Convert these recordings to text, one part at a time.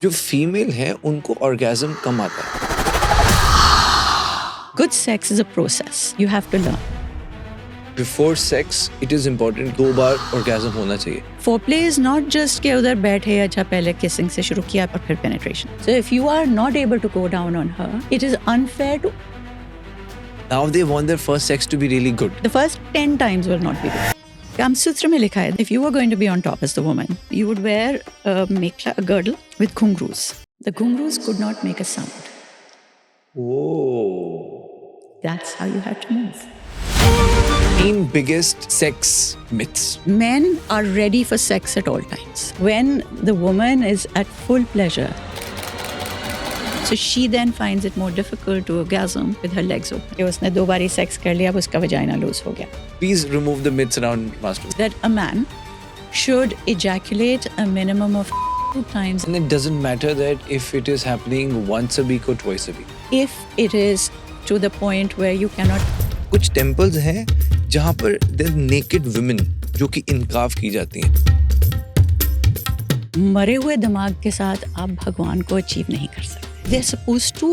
जो फीमेल है उनको ऑर्गेज्म कम आता है। Good sex is a process. You have to learn. Before sex it is important 2 bar orgasm होना चाहिए। Foreplay is not just कि उधर बैठे अच्छा पहले kissing से शुरू किया और फिर penetration. So if you are not able to go down on her, it is unfair to. Now they want their first sex to be really good. The first 10 times will not be good. Kama Sutra में लिखा है, if you were going to be on top as the woman, you would wear a mekla, a girdle with ghungroos. The ghungroos could not make a sound. Whoa. That's how you had to move. 3 biggest sex myths. Men are ready for sex at all times. When the woman is at full pleasure, so she then finds it more difficult to orgasm with her legs open. कि उसने 2 बारी sex कर लिया, अब उसका vagina loose हो गया. Please remove the myths around masturbation. That a man should ejaculate a minimum of 2 times. And it doesn't matter that if it is happening once a week or twice a week. If it is to the point where you cannot. कुछ temples हैं जहाँ पर there naked women जो कि इनकाफ की जाती हैं। मरे हुए दिमाग के साथ आप भगवान को अचीव नहीं कर सकते. They're supposed to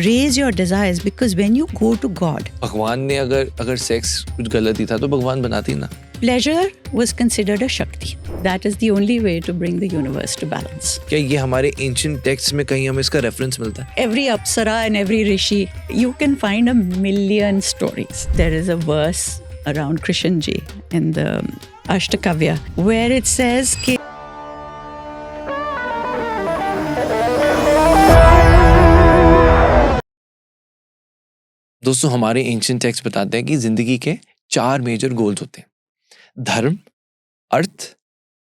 raise your desires because when you go to God, भगवान ने अगर सेक्स कुछ गलत ही था तो भगवान बनाती ना। pleasure was considered a shakti. That is the only way to bring the universe to balance. क्या ये हमारे एंशिएंट टेक्स्ट में कहीं हमें इसका रेफरेंस मिलता है? Every apsara and every rishi, you can find a million stories. There is a verse around Krishan ji in the Ashtakavya where it says कि दोस्तों हमारे एंशिएंट टेक्स्ट बताते हैं कि जिंदगी के 4 मेजर गोल्स होते हैं: धर्म, अर्थ,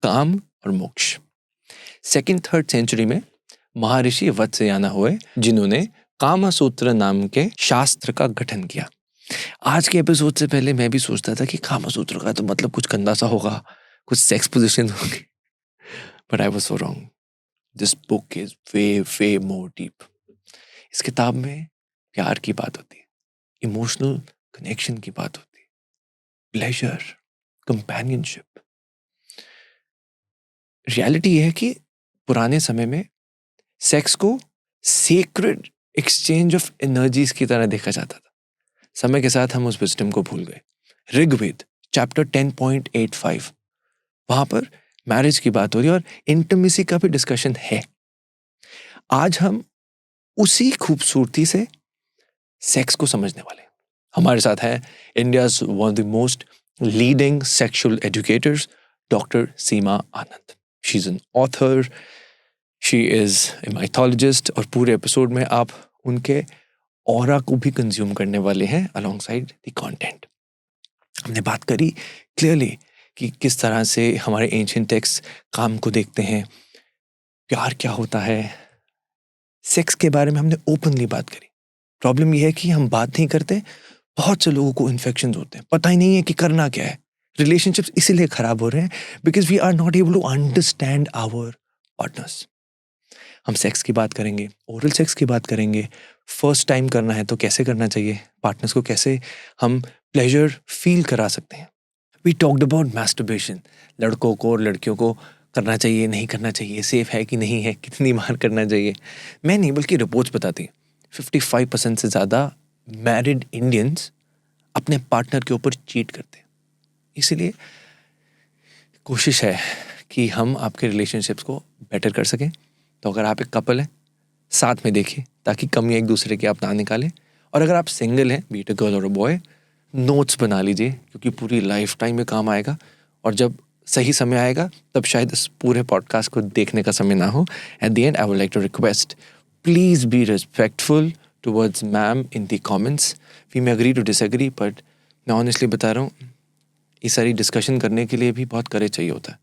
काम और मोक्ष। 2nd-3rd सेंचुरी में महर्षि वत्स्यायन हुए जिन्होंने कामसूत्र नाम के शास्त्र का गठन किया। आज के एपिसोड से पहले मैं भी सोचता था कि कामसूत्र का तो मतलब कुछ गंदा सा होगा, कुछ सेक्स पोजीशन होंगी, but I was so wrong. This book is way more deep. इस किताब में प्यार की बात होती है, इमोशनल कनेक्शन की बात होती है, प्लेजर, कंपेनियनशिप। रियलिटी है कि पुराने समय में सेक्स को सेक्रेड एक्सचेंज ऑफ एनर्जीज की तरह देखा जाता था। समय के साथ हम उस विजडम को भूल गए। ऋग्वेद चैप्टर 10.85 वहां पर मैरिज की बात हो रही है और इंटीमेसी का भी डिस्कशन है। आज हम उसी खूबसूरती से सेक्स को समझने वाले हैं। हमारे साथ है India's one of the most leading sexual educators doctor Seema Anand. She is an author, she is a mythologist और पूरे एपिसोड में आप उनके ऑरा को भी कंज्यूम करने वाले हैं अलोंगसाइड द कंटेंट। हमने बात करी क्लियरली कि किस तरह से हमारे एंशिएंट टेक्स्ट काम को देखते हैं, प्यार क्या होता है, सेक्स के बारे में हमने ओपनली बात करी। प्रॉब्लम यह है कि हम बात नहीं करते, बहुत से लोगों को इन्फेक्शंस होते हैं, पता ही नहीं है कि करना क्या है। रिलेशनशिप्स इसीलिए खराब हो रहे हैं because we are not able to understand our partners. हम सेक्स की बात करेंगे, ओरल सेक्स की बात करेंगे, फर्स्ट टाइम करना है तो कैसे करना चाहिए, पार्टनर्स को कैसे हम प्लेजर फील करा सकते हैं। वी टॉक्ड अबाउट मैस्टरबेशन, लड़कों को और लड़कियों को करना चाहिए नहीं करना चाहिए, सेफ है कि नहीं है, कितनी बार करना चाहिए। मैं नहीं बल्कि रिपोर्ट्स बताती हैं 55% से ज़्यादा मैरिड इंडियंस अपने पार्टनर के ऊपर चीट करते हैं। इसीलिए कोशिश है कि हम आपके रिलेशनशिप्स को बेटर कर सकें। तो अगर आप एक कपल हैं, साथ में देखिए ताकि कमी एक दूसरे की आप ना निकालें। और अगर आप सिंगल हैं, बी इट अ गर्ल और अ बॉय, नोट्स बना लीजिए क्योंकि पूरी लाइफ टाइम में काम आएगा। और जब सही समय आएगा तब शायद इस पूरे पॉडकास्ट को देखने का समय ना हो। At the end I would like to request, please be respectful towards ma'am in the comments. We may agree to disagree, but मैं ऑनेस्टली बता रहा हूँ, ये सारी डिस्कशन करने के लिए भी बहुत करेज चाहिए होता है।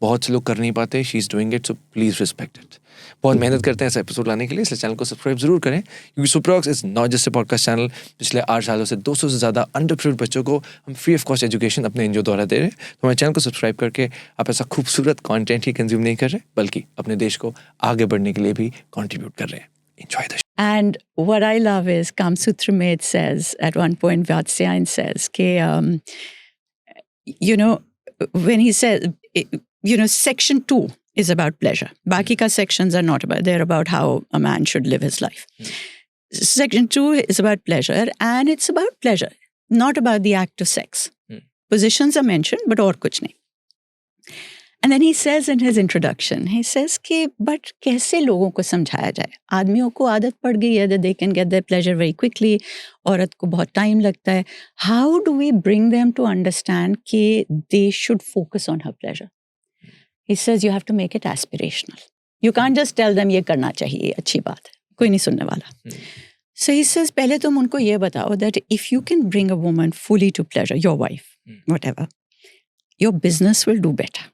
बहुत से लोग कर नहीं पाते। She is doing it, so please respect it. बहुत मेहनत करते हैं ऐसा एपिसोड लाने के लिए, इसलिए चैनल को सब्सक्राइब जरूर करें क्योंकि Supervox is not just a podcast channel. पिछले 8 सालों से 200 से ज़्यादा अंडरप्रिविलेज्ड बच्चों को हम फ्री ऑफ कॉस्ट एजुकेशन अपने एनजीओ द्वारा दे रहे हैं। तो हमारे चैनल को सब्सक्राइब करके आप ऐसा खूबसूरत कंटेंट ही कंज्यूम नहीं कर रहे बल्कि अपने देश को आगे बढ़ने के लिए भी कंट्रीब्यूट कर रहे हैं। Enjoy the show. And what I love is Kama Sutra में it says at one point Vatsyayan says कि when he says section 2 is about pleasure. Baki ka sections are not about, they're about how a man should live his life. Section 2 is about pleasure, and it's about pleasure, not about the act of sex. Positions are mentioned, but aur kuch nahi. And then he says in his introduction, he says कि but कैसे लोगों को समझाया जाए? आदमियों को आदत पड़ गई है that they can get their pleasure very quickly. औरत को बहुत time लगता है. How do we bring them to understand कि they should focus on her pleasure? He says you have to make it aspirational. You can't just tell them ये करना चाहिए, अच्छी बात है. कोई नहीं सुनने वाला. So he says पहले तुम उनको ये बताओ that if you can bring a woman fully to pleasure, your wife, whatever, your business will do better.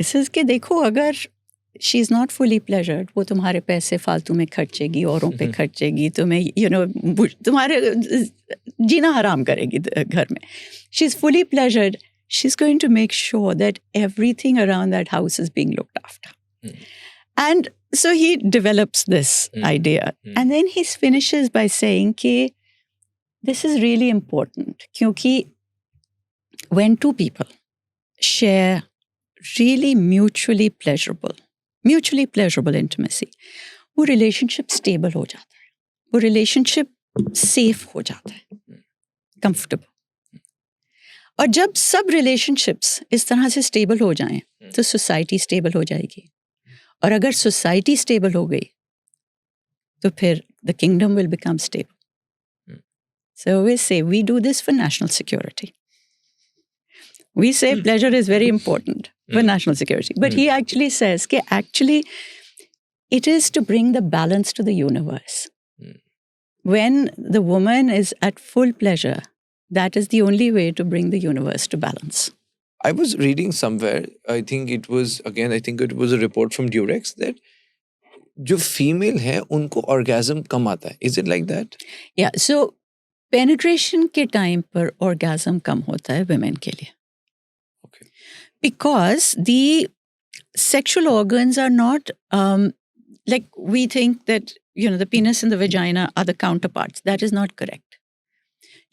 इससे कि देखो अगर शी इज़ नॉट फुली प्लेजर्ड, वो तुम्हारे पैसे फालतू में खर्चेगी, औरों पे खर्चेगी, तुम्हें तुम्हारे जीना हराम करेगी घर में. She is fully pleasured, she is going to make sure that everything around that house is being looked after. And so he develops this idea and then he finishes by saying कि this is really important, क्योंकि when two people share really mutually pleasurable intimacy, वो relationship stable हो जाता है, वो relationship safe हो जाता है, comfortable. और जब सब relationships इस तरह से stable हो जाएं, तो society stable हो जाएगी. और अगर society stable हो गई, तो फिर the kingdom will become stable. So we say we do this for national security. We say pleasure is very important for national security. But he actually says that actually it is to bring the balance to the universe. When the woman is at full pleasure, that is the only way to bring the universe to balance. I was reading somewhere, I think it was a report from Durex that जो female है उनको orgasm कम आता है. Is it like that? Yeah, so penetration के time पर orgasm कम होता है women के लिए. Because the sexual organs are not like we think that, the penis and the vagina are the counterparts. That is not correct.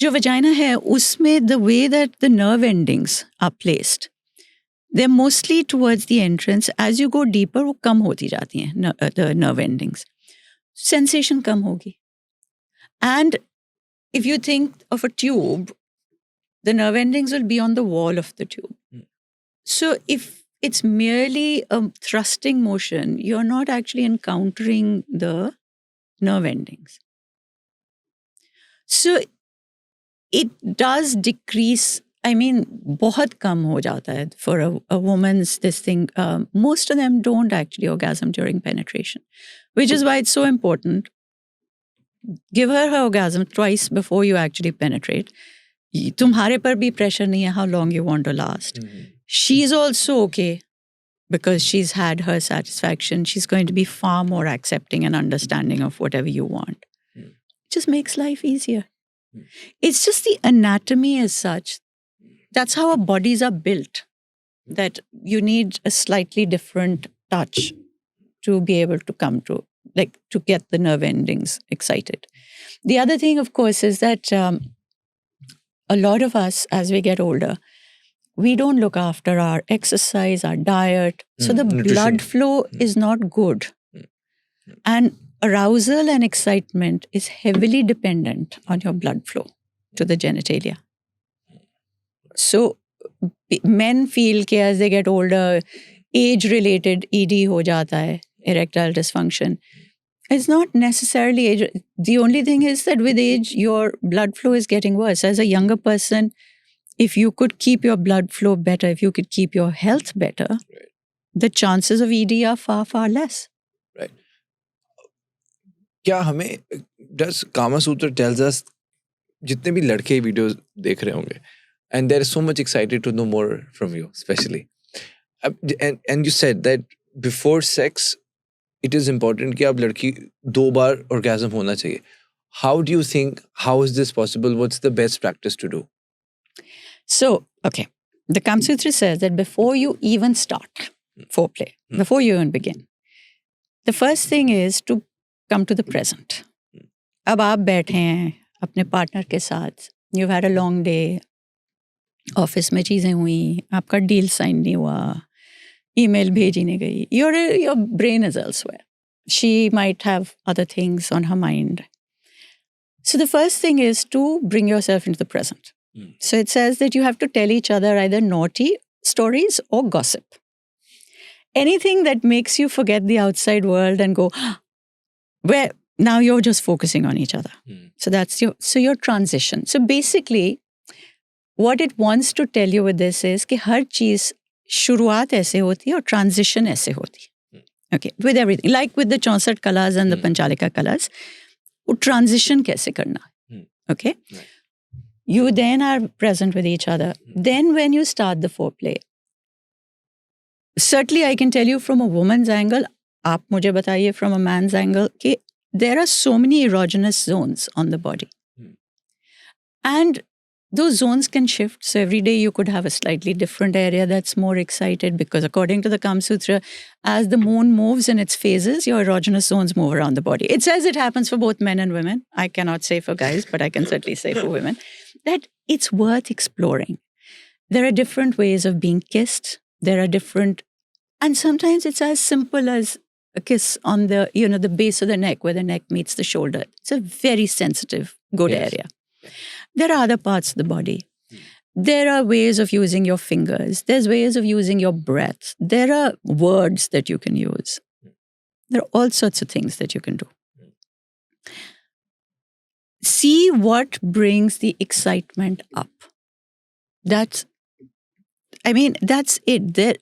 जो vagina है, उसमें the way that the nerve endings are placed, they're mostly towards the entrance. As you go deeper, वो कम होती जाती हैं, the nerve endings. Sensation कम होगी. And if you think of a tube, the nerve endings will be on the wall of the tube. So if it's merely a thrusting motion, you're not actually encountering the nerve endings. So it does decrease, बहुत कम हो जाता है for a woman's this thing. Most of them don't actually orgasm during penetration, which is why it's so important. Give her orgasm twice before you actually penetrate. तुम्हारे पर भी pressure नहीं है how long you want to last. She's also okay because she's had her satisfaction. She's going to be far more accepting and understanding of whatever you want. It just makes life easier. It's just the anatomy as such. That's how our bodies are built, that you need a slightly different touch to be able to come to, like to get the nerve endings excited. The other thing, of course, is that a lot of us, as we get older, we don't look after our exercise, our diet. So the nutrition. Blood flow is not good. And arousal and excitement is heavily dependent on your blood flow to the genitalia. So men feel that as they get older, age-related ED ho jata hai, erectile dysfunction. It's not necessarily age. The only thing is that with age, your blood flow is getting worse. As a younger person, if you could keep your blood flow better, if you could keep your health better, right, the chances of ED are far, far less. Right. क्या हमें does Kama Sutra tells us, जितने भी लड़के videos देख रहे होंगे, and they're so much excited to know more from you, especially. And you said that before sex, it is important कि आप लड़की 2 बार orgasm होना चाहिए. How do you think, how is this possible? What's the best practice to do? So, okay, the Kama Sutra says that before you even start foreplay, before you even begin, the first thing is to come to the present. अब आप बैठे हैं अपने partner के साथ, you've had a long day, office में चीज़ें हुई, आपका डील साइन नहीं हुआ, email bheji nahi gayi. Your brain is elsewhere. She might have other things on her mind. So the first thing is to bring yourself into the present. So it says that you have to tell each other either naughty stories or gossip. Anything that makes you forget the outside world and go, where now you're just focusing on each other. So that's your transition. So basically, what it wants to tell you with this is कि हर चीज शुरुआत ऐसे होती है और transition ऐसे होती है. Okay, with everything, like with the 64 kalas and the Panchalika kalas, वो transition कैसे करना. Okay, you then are present with each other. Then when you start the foreplay, certainly I can tell you from a woman's angle, आप मुझे बताइए from a man's angle, कि there are so many erogenous zones on the body. And those zones can shift. So every day you could have a slightly different area that's more excited, because according to the Kama Sutra, as the moon moves in its phases, your erogenous zones move around the body. It says it happens for both men and women. I cannot say for guys, but I can certainly say for women, that it's worth exploring. There are different ways of being kissed. There are different, and sometimes it's as simple as a kiss on the, the base of the neck, where the neck meets the shoulder. It's a very sensitive, good area. There are other parts of the body. There are ways of using your fingers. There's ways of using your breath. There are words that you can use. There are all sorts of things that you can do. See what brings the excitement up. That's it. The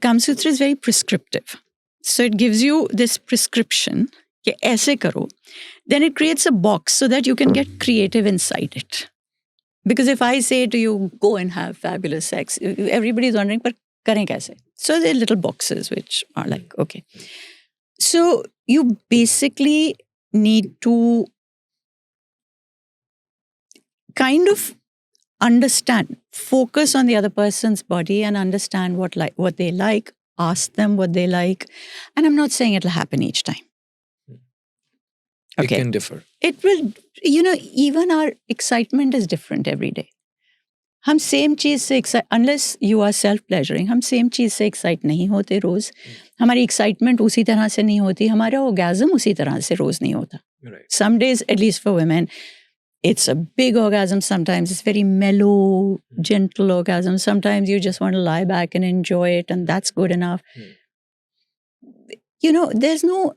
Kama Sutra is very prescriptive. So it gives you this prescription, कि ऐसे करो. Then it creates a box so that you can get creative inside it. Because if I say to you, go and have fabulous sex, everybody's wondering, but करें कैसे? So there are little boxes which are like, okay. So you basically need to kind of understand, focus on the other person's body and understand what they like, ask them what they like. And I'm not saying it'll happen each time. Okay. It can differ. It will, even our excitement is different every day. हम same चीज से excite, unless you are self-pleasuring, हम same चीज से excite नहीं होते रोज. हमारी excitement उसी तरह से नहीं होती. हमारा orgasm उसी तरह से रोज नहीं होता. Right. Some days, at least for women, it's a big orgasm. Sometimes it's very mellow, gentle orgasm. Sometimes you just want to lie back and enjoy it, and that's good enough. There's no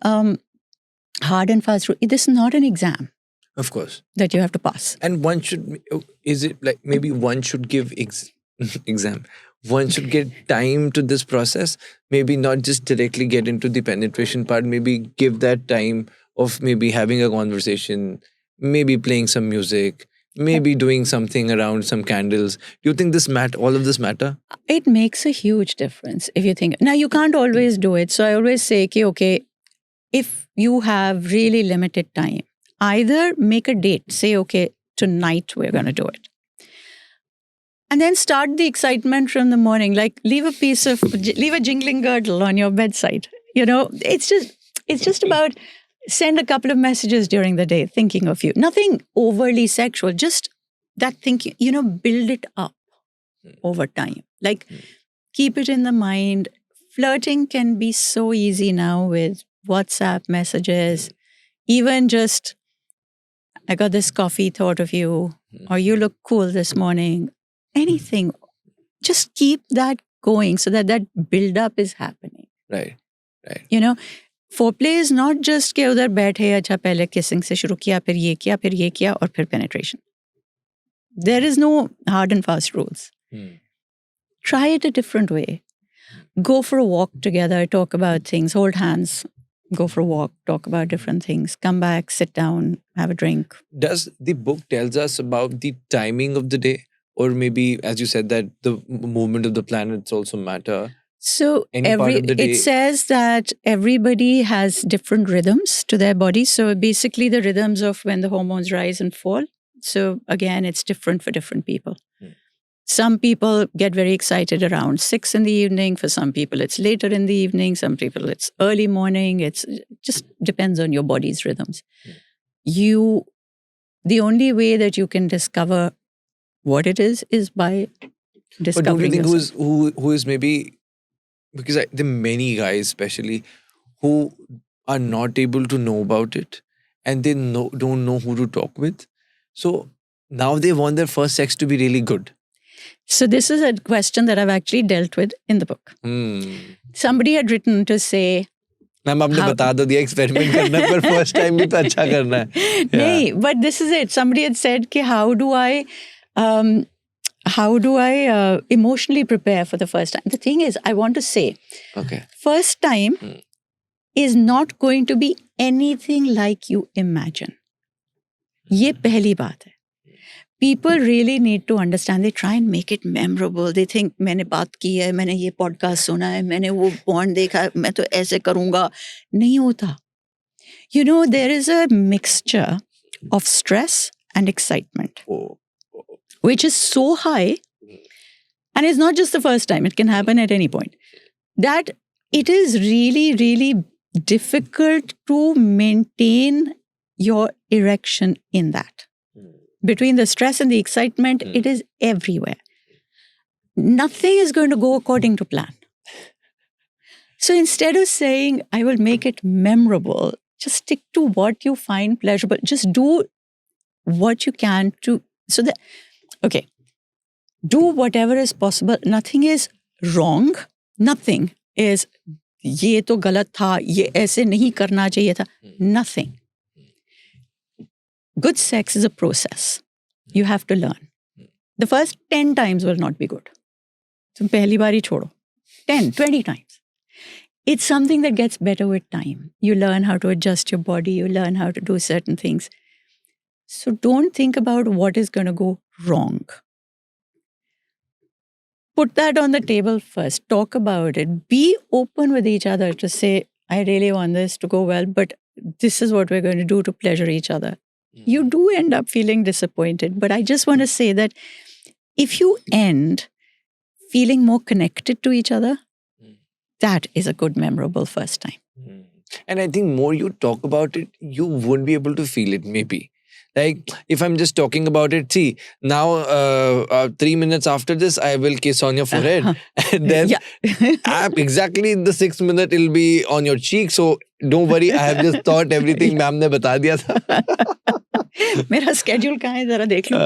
hard and fast rule. This is not an exam. Of course. That you have to pass. And one should, is it like maybe one should give exam? One should get time to this process. Maybe not just directly get into the penetration part. Maybe give that time of maybe having a conversation, maybe playing some music, maybe doing something around some candles. Do you think all of this matter? It makes a huge difference if you think. Now, you can't always do it. So I always say, okay, if you have really limited time, either make a date, say, okay, tonight we're going to do it. And then start the excitement from the morning, like leave a jingling girdle on your bedside. It's just about send a couple of messages during the day thinking of you. Nothing overly sexual, just that thinking, build it up over time. Like keep it in the mind. Flirting can be so easy now with WhatsApp messages, even just, I got this coffee thought of you, or you look cool this morning, anything. Just keep that going so that build-up is happening. Right. Foreplay is not just कि उधर बैठे अच्छा पहले kissing से शुरू किया फिर ये किया और फिर penetration. There is no hard and fast rules. Try it a different way. Go for a walk together, talk about things, hold hands, go for a walk, talk about different things, come back, sit down, have a drink. Does the book tells us about the timing of the day? Or maybe, as you said, that the movement of the planets also matter? So it says that everybody has different rhythms to their body. So basically the rhythms of when the hormones rise and fall. So again, it's different for different people. Some people get very excited around 6 in the evening. For some people, it's later in the evening. Some people, it's early morning. It just depends on your body's rhythms. The only way that you can discover what it is by discovering. But don't you think who is maybe because there are many guys, especially, who are not able to know about it, and they don't know who to talk with. So now they want their first sex to be really good. So this is a question that I've actually dealt with in the book. Somebody had written to say, ma'am आपने बता दो दिया experiment करना है, पर first time भी तो अच्छा करना है. नहीं, but this is it. Somebody had said कि how do I emotionally prepare for the first time? The thing is, I want to say, Okay. first time is not going to be anything like you imagine. ये पहली बात है. People really need to understand. They try and make it memorable. They think मैंने बात की है, मैंने ये पॉडकास्ट सुना है, मैंने वो पॉर्न देखा है, मैं तो ऐसे करूँगा. नहीं होता. You know, there is a mixture of stress and excitement, which is so high, and it's not just the first time. It can happen at any point. That it is really, really difficult to maintain your erection in that. Between the stress and the excitement, it is everywhere. Nothing is going to go according to plan. So instead of saying, I will make it memorable, just stick to what you find pleasurable. Just do what you can to, so that, okay, do whatever is possible. Nothing is wrong. Nothing is, ये तो गलत था, ये ऐसे नहीं करना चाहिए था. Nothing. Good sex is a process. You have to learn. The first 10 times will not be good. तुम पहली बार ही छोड़ो. 10, 20 times. It's something that gets better with time. You learn how to adjust your body. You learn how to do certain things. So don't think about what is going to go wrong. Put that on the table first. Talk about it. Be open with each other to say, I really want this to go well, but this is what we're going to do to pleasure each other. You do end up feeling disappointed, but I just want to say that if you end feeling more connected to each other, that is a good, memorable first time. And I think more you talk about it, you won't be able to feel it, maybe. Like, if I'm just talking about it, see, now 3 minutes after this, I will kiss on your forehead. And then exactly in the 6th minute, it'll be on your cheek. So don't worry, I have just thought everything ma'am ne bata diya tha. मेरा schedule कहाँ है जरा देख लो.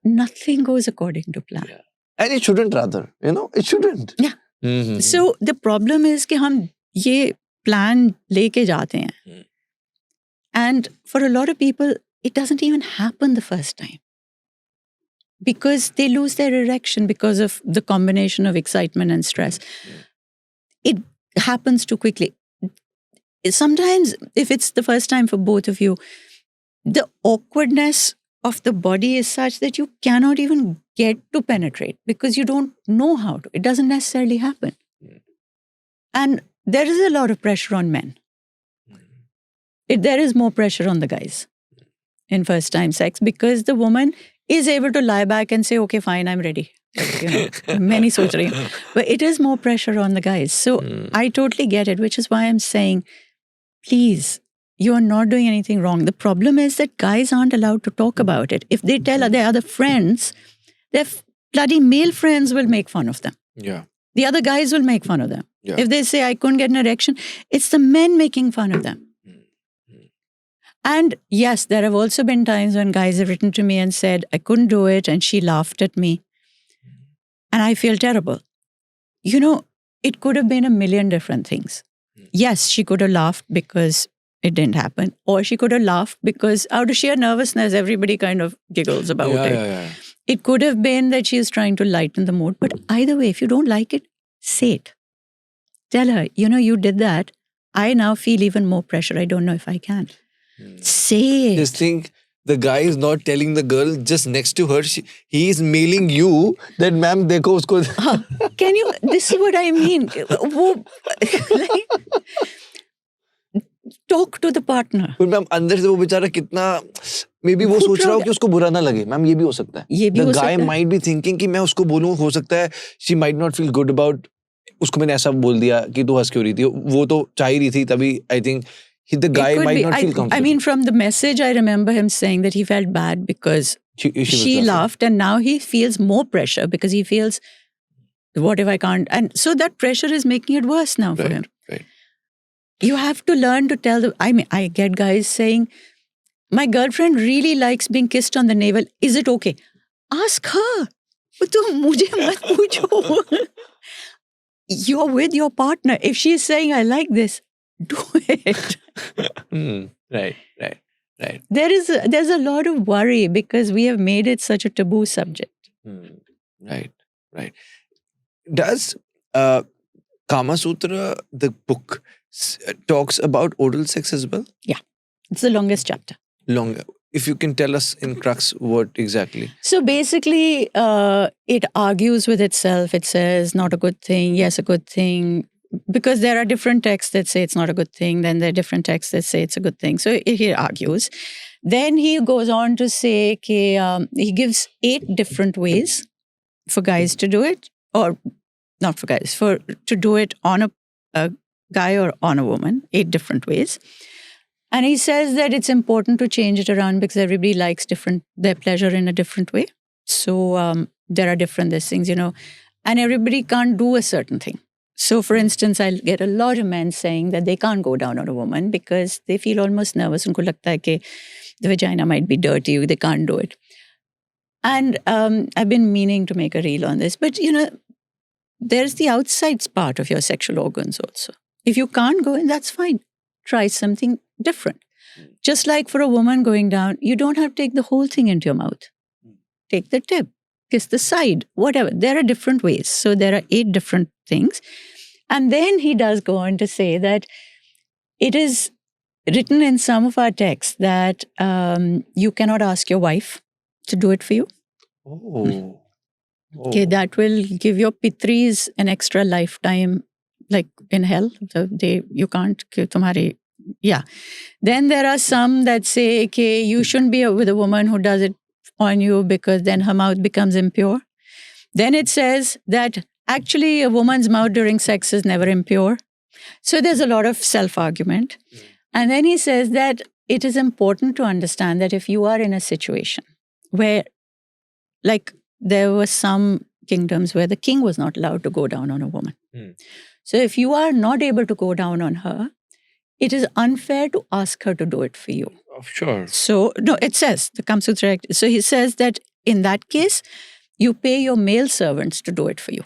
Nothing goes according to plan. Yeah. And it shouldn't, rather. It shouldn't. Yeah. So the problem is कि हम ये plan लेके जाते हैं. And for a lot of people, it doesn't even happen the first time. Because they lose their erection because of the combination of excitement and stress. It happens too quickly. Sometimes, if it's the first time for both of you, the awkwardness of the body is such that you cannot even get to penetrate because you don't know how to. It doesn't necessarily happen. And there is a lot of pressure on men. There is more pressure on the guys in first time sex because the woman is able to lie back and say, okay, fine, I'm ready. Many soch rahi hain. But it is more pressure on the guys. So I totally get it, which is why I'm saying, please, you are not doing anything wrong. The problem is that guys aren't allowed to talk about it. If they tell their other friends, their bloody male friends will make fun of them. Yeah. The other guys will make fun of them. Yeah. If they say, I couldn't get an erection, it's the men making fun of them. And yes, there have also been times when guys have written to me and said, I couldn't do it, and she laughed at me. And I feel terrible. It could have been a million different things. Yes, she could have laughed because it didn't happen. Or she could have laughed because out of sheer nervousness, everybody kind of giggles about it. Yeah. It could have been that she is trying to lighten the mood. But either way, if you don't like it, say it. Tell her, you did that. I now feel even more pressure. I don't know if I can. Say it. Just think, the guy is not telling the girl just next to her. He is mailing you that, ma'am, dekho usko. Can you? This is what I mean. Talk to the partner. But ma'am, अंदर से वो बेचारा कितना, maybe वो सोच रहा हो कि उसको बुरा ना लगे. मैम, ये भी हो सकता है. The guy might be thinking कि मैं उसको बोलूँ, हो सकता है she might not feel good about, उसको मैंने ऐसा बोल दिया कि तू हंस क्यों रही थी. वो तो चाह ही रही थी तभी. I think the guy might not feel comfortable. I mean, from the message, I remember him saying that he felt bad because she laughed, and now he feels more pressure because he feels What if I can't? And so that pressure is making it worse now for him. Right. You have to learn to tell the. I mean, I get guys saying, "My girlfriend really likes being kissed on the navel. Is it okay?" Ask her. तुम मुझे मत पूछो. You're with your partner. If she's saying, "I like this," do it. Right. There's a lot of worry because we have made it such a taboo subject. Right. Does Kama Sutra, the book, talks about oral sex as well? Yeah. It's the longest chapter. Longer. If you can tell us in crux what exactly. So basically, it argues with itself. It says, not a good thing, yes, a good thing. Because there are different texts that say it's not a good thing. Then there are different texts that say it's a good thing. So he argues. Then he goes on to say, he gives 8 different ways for guys to do it. Or not for guys, to do it on a guy or on a woman. 8 different ways. And he says that it's important to change it around because everybody likes their pleasure in a different way. So there are different things, and everybody can't do a certain thing. So for instance, I'll get a lot of men saying that they can't go down on a woman because they feel almost nervous. Unko lagta hai ki the vagina might be dirty, they can't do it. And I've been meaning to make a reel on this, but there's the outside part of your sexual organs also. If you can't go in, that's fine. Try something different. Just like for a woman going down, you don't have to take the whole thing into your mouth. Take the tip, kiss the side, whatever. There are different ways. So there are 8 different things. And then he does go on to say that it is written in some of our texts that you cannot ask your wife to do it for you. Okay, that will give your pitris an extra lifetime, like in hell. You can't, yeah. Then there are some that say, okay, you shouldn't be with a woman who does it on you because then her mouth becomes impure. Then it says that actually a woman's mouth during sex is never impure. So there's a lot of self-argument. And then he says that it is important to understand that if you are in a situation where, like, there were some kingdoms where the king was not allowed to go down on a woman. So if you are not able to go down on her, it is unfair to ask her to do it for you. Sure. So, no, it says, the Kama Sutra Act. So he says that in that case, you pay your male servants to do it for you.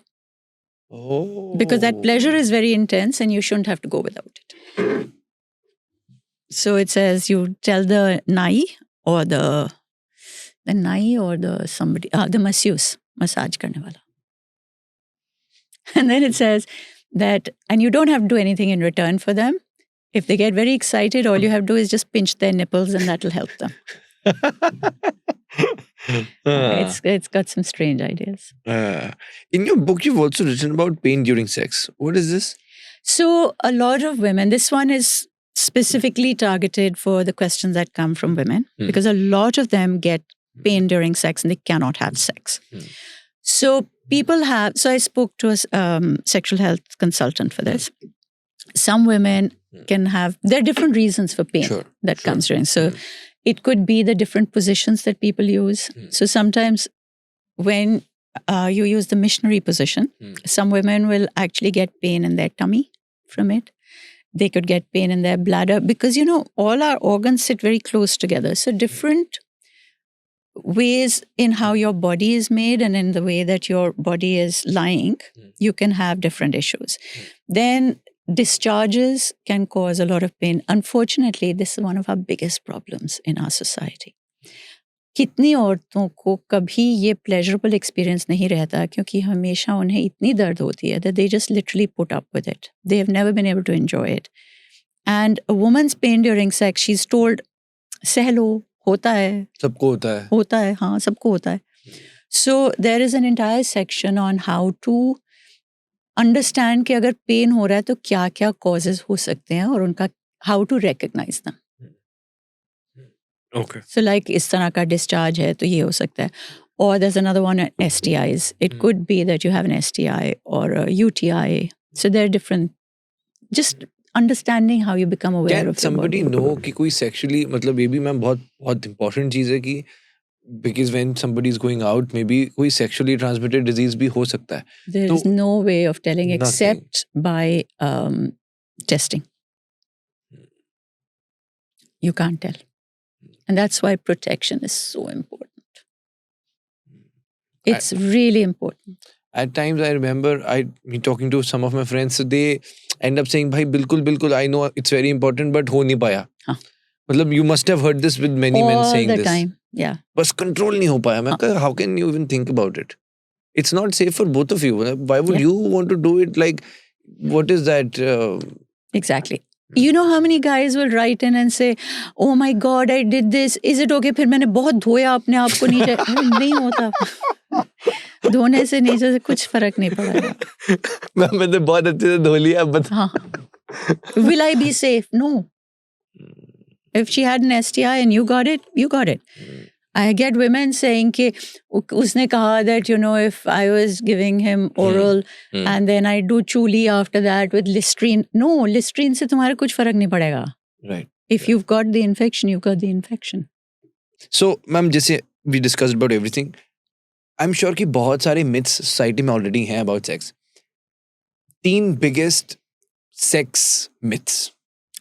Because that pleasure is very intense and you shouldn't have to go without it. So it says you tell the nai or the masseuse, massage karne wala. And then it says that, and you don't have to do anything in return for them. If they get very excited, all you have to do is just pinch their nipples and that'll help them. It's got some strange ideas. In your book, you've also written about pain during sex. What is this? So a lot of women, this one is specifically targeted for the questions that come from women because a lot of them get pain during sex and they cannot have sex. So I spoke to a sexual health consultant for this. Some women can have, there are different reasons for pain that comes during. So it could be the different positions that people use. So sometimes when you use the missionary position, some women will actually get pain in their tummy from it. They could get pain in their bladder because, all our organs sit very close together. So different ways in how your body is made and in the way that your body is lying, you can have different issues. Then discharges can cause a lot of pain. Unfortunately, this is one of our biggest problems in our society. कितनी औरतों को कभी ये pleasurable experience नहीं रहता क्योंकि हमेशा उन्हें इतनी दर्द होती है that they just literally put up with it. They have never been able to enjoy it. And a woman's pain during sex, she's told, सह लो, होता है. सबको होता है. होता है, हाँ, सबको होता है. So there is an entire section on how to understand कि अगर पेन हो रहा है तो क्या-क्या causes हो सकते हैं और उनका how to recognize them. Okay. So like इस तरह का discharge है तो ये हो सकता है. Or there's another one, STIs. It could be that you have an STI or a UTI. So there are different, just understanding how you become aware of your body. Can somebody know कि कोई sexually, मतलब ये भी ma'am बहुत बहुत important चीज़ है कि because when somebody is going out, maybe कोई sexually transmitted disease भी हो सकता है. There is no way of telling Nothing. except by testing. You can't tell. And that's why protection is so important. It's really important. At times I remember me talking to some of my friends, so they end up saying, "Bhai, bilkul, I know it's very important, but ho nahi paya." हाँ. मतलब you must have heard this with many men saying All the this. time, yeah. बस control नहीं हो पाया. मैं कहा, how can you even think about it? It's not safe for both of you. Why would you want to do it? Like, what is that? Exactly. You know how many guys will write in and say, "Oh my God, I did this. Is it okay?" फिर मैंने बहुत धोया अपने आप को नीचे. नहीं होता. धोने से नीचे से कुछ फर्क नहीं पड़ेगा. मैंने बहुत अच्छे से धो लिया. हाँ. Will I be safe? No. If she had an STI and you got it, you got it. I get women saying कि उसने कहा that, you know, if I was giving him oral and then I do chuli after that with Listerine. No, Listerine से तुम्हारा कुछ फर्क नहीं पड़ेगा. Right. If you've got the infection, you've got the infection. So, ma'am, जैसे we discussed about everything, I'm sure कि बहुत सारे myths society में already हैं about sex. 3 biggest sex myths.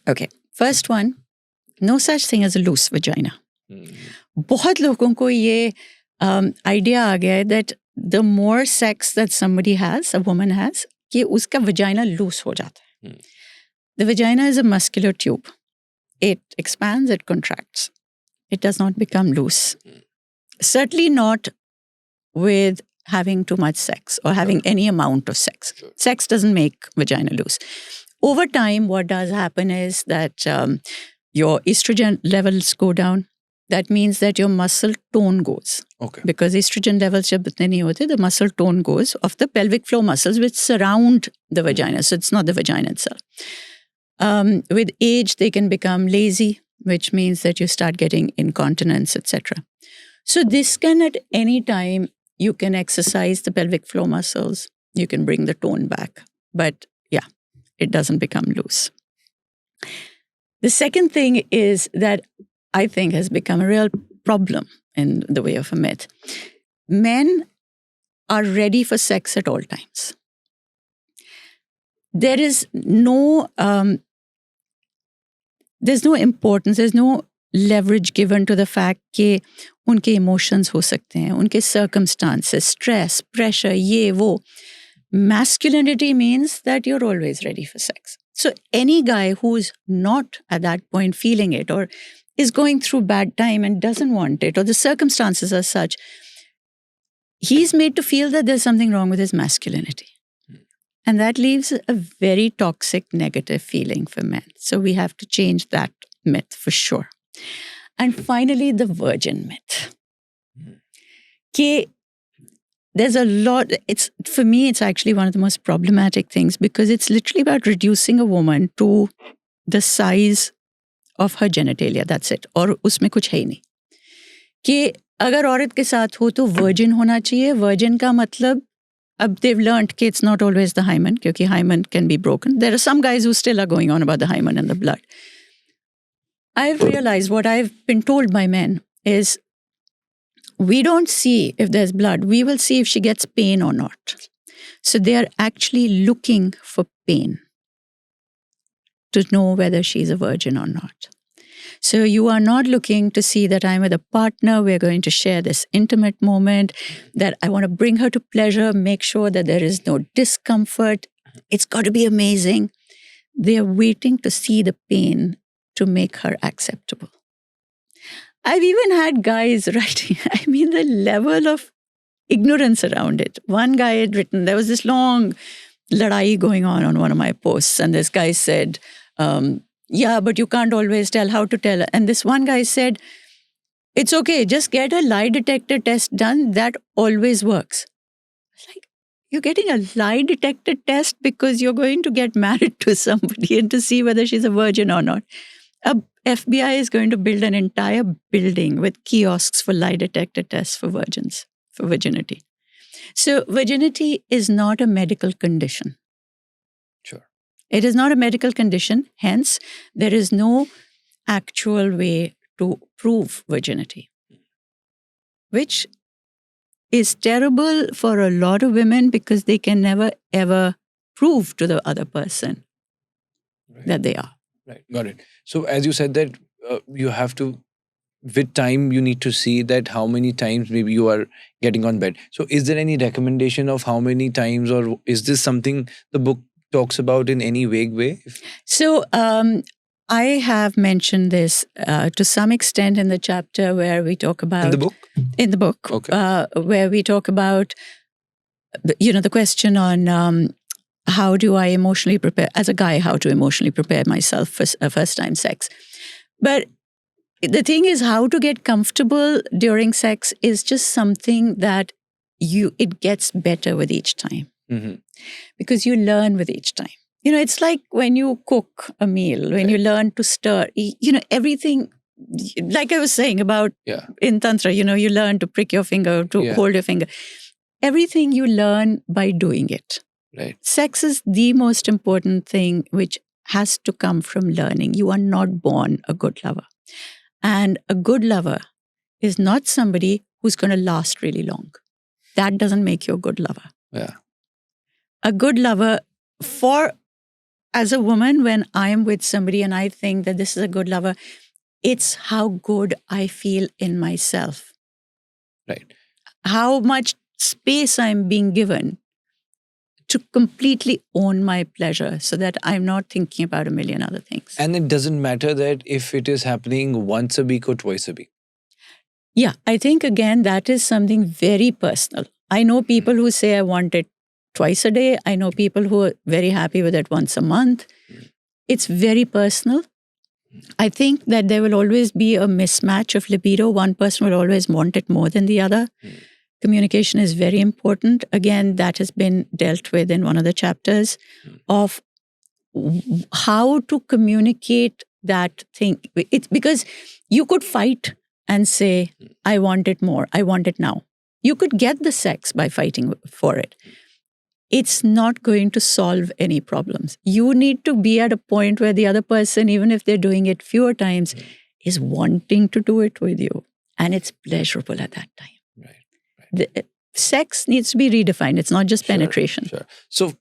Okay. First one, no such thing as a loose vagina. बहुत लोगों को ये idea आ गया है that the more sex that somebody has, a woman has, कि उसका vagina loose हो जाता है. The vagina is a muscular tube. It expands, it contracts. It does not become loose. Certainly not with having too much sex or having any amount of sex. Sex doesn't make vagina loose. Over time, what does happen is that your estrogen levels go down. That means that your muscle tone goes. Okay. Because estrogen levels जब इतने नहीं होते, the muscle tone goes of the pelvic floor muscles which surround the vagina. So it's not the vagina itself. With age, they can become lazy, which means that you start getting incontinence, etc. So this can at any time, you can exercise the pelvic floor muscles. You can bring the tone back. But yeah, it doesn't become loose. The second thing is that I think has become a real problem in the way of a myth. Men are ready for sex at all times. There is no, there's no importance, there's no leverage given to the fact कि उनके emotions हो सकते हैं, उनके circumstances, stress, pressure, ये वो. Masculinity means that you're always ready for sex. So any guy who's not at that point feeling it or is going through bad time and doesn't want it, or the circumstances are such, he's made to feel that there's something wrong with his masculinity. And that leaves a very toxic, negative feeling for men. So we have to change that myth for sure. And finally, the virgin myth. Ke there's a lot, for me, it's actually one of the most problematic things because it's literally about reducing a woman to the size of her genitalia. That's it. और उसमें कुछ है ही नहीं. कि अगर औरत के साथ हो तो virgin होना चाहिए. Virgin का मतलब, अब they've learned कि it's not always the hymen, क्योंकि hymen can be broken. There are some guys who still are going on about the hymen and the blood. I've realized what I've been told by men is, we don't see if there's blood. We will see if she gets pain or not. So they are actually looking for pain to know whether she's a virgin or not. So you are not looking to see that I'm with a partner, we're going to share this intimate moment, that I want to bring her to pleasure, make sure that there is no discomfort. It's got to be amazing. They're waiting to see the pain to make her acceptable. I've even had guys writing, I mean, the level of ignorance around it. One guy had written, there was this long ladai going on one of my posts, and this guy said, yeah, but you can't always tell how to tell. And this one guy said, it's okay, just get a lie detector test done. That always works. It's like, you're getting a lie detector test because you're going to get married to somebody and to see whether she's a virgin or not. FBI is going to build an entire building with kiosks for lie detector tests for virgins, for virginity. So virginity is not a medical condition. Sure. It is not a medical condition. Hence, there is no actual way to prove virginity. which is terrible for a lot of women because they can never ever prove to the other person Right. that they are. Right. Got it. So as you said that you have to, with time, you need to see that how many times maybe you are getting on bed. So is there any recommendation of how many times, or is this something the book talks about in any vague way? So I have mentioned this to some extent in the chapter where we talk about In the book? In the book, Okay. where we talk about the question on how do I emotionally prepare as a guy, how to emotionally prepare myself for a first time sex. But the thing is, how to get comfortable during sex is just something that it gets better with each time, Mm-hmm. because you learn with each time. It's like when you cook a meal, when you learn to stir, everything, like I was saying about in Tantra, you learn to prick your finger, to hold your finger. Everything you learn by doing it. Right. Sex is the most important thing which has to come from learning. You are not born a good lover. And a good lover is not somebody who's going to last really long. That doesn't make you a good lover. Yeah. A good lover, as a woman, when I'm with somebody and I think that this is a good lover, it's how good I feel in myself. Right. How much space I'm being given to completely own my pleasure so that I'm not thinking about a million other things. And it doesn't matter that if it is happening once a week or twice a week. Yeah, I think again, that is something very personal. I know people who say I want it twice a day. I know people who are very happy with it once a month. It's very personal. I think that there will always be a mismatch of libido. One person will always want it more than the other. Communication is very important. Again, that has been dealt with in one of the chapters of how to communicate that thing. It's because you could fight and say, I want it more. I want it now. You could get the sex by fighting for it. It's not going to solve any problems. You need to be at a point where the other person, even if they're doing it fewer times, is wanting to do it with you. And it's pleasurable at that time. Right. Sex needs to be redefined. It's not just penetration. Sure. So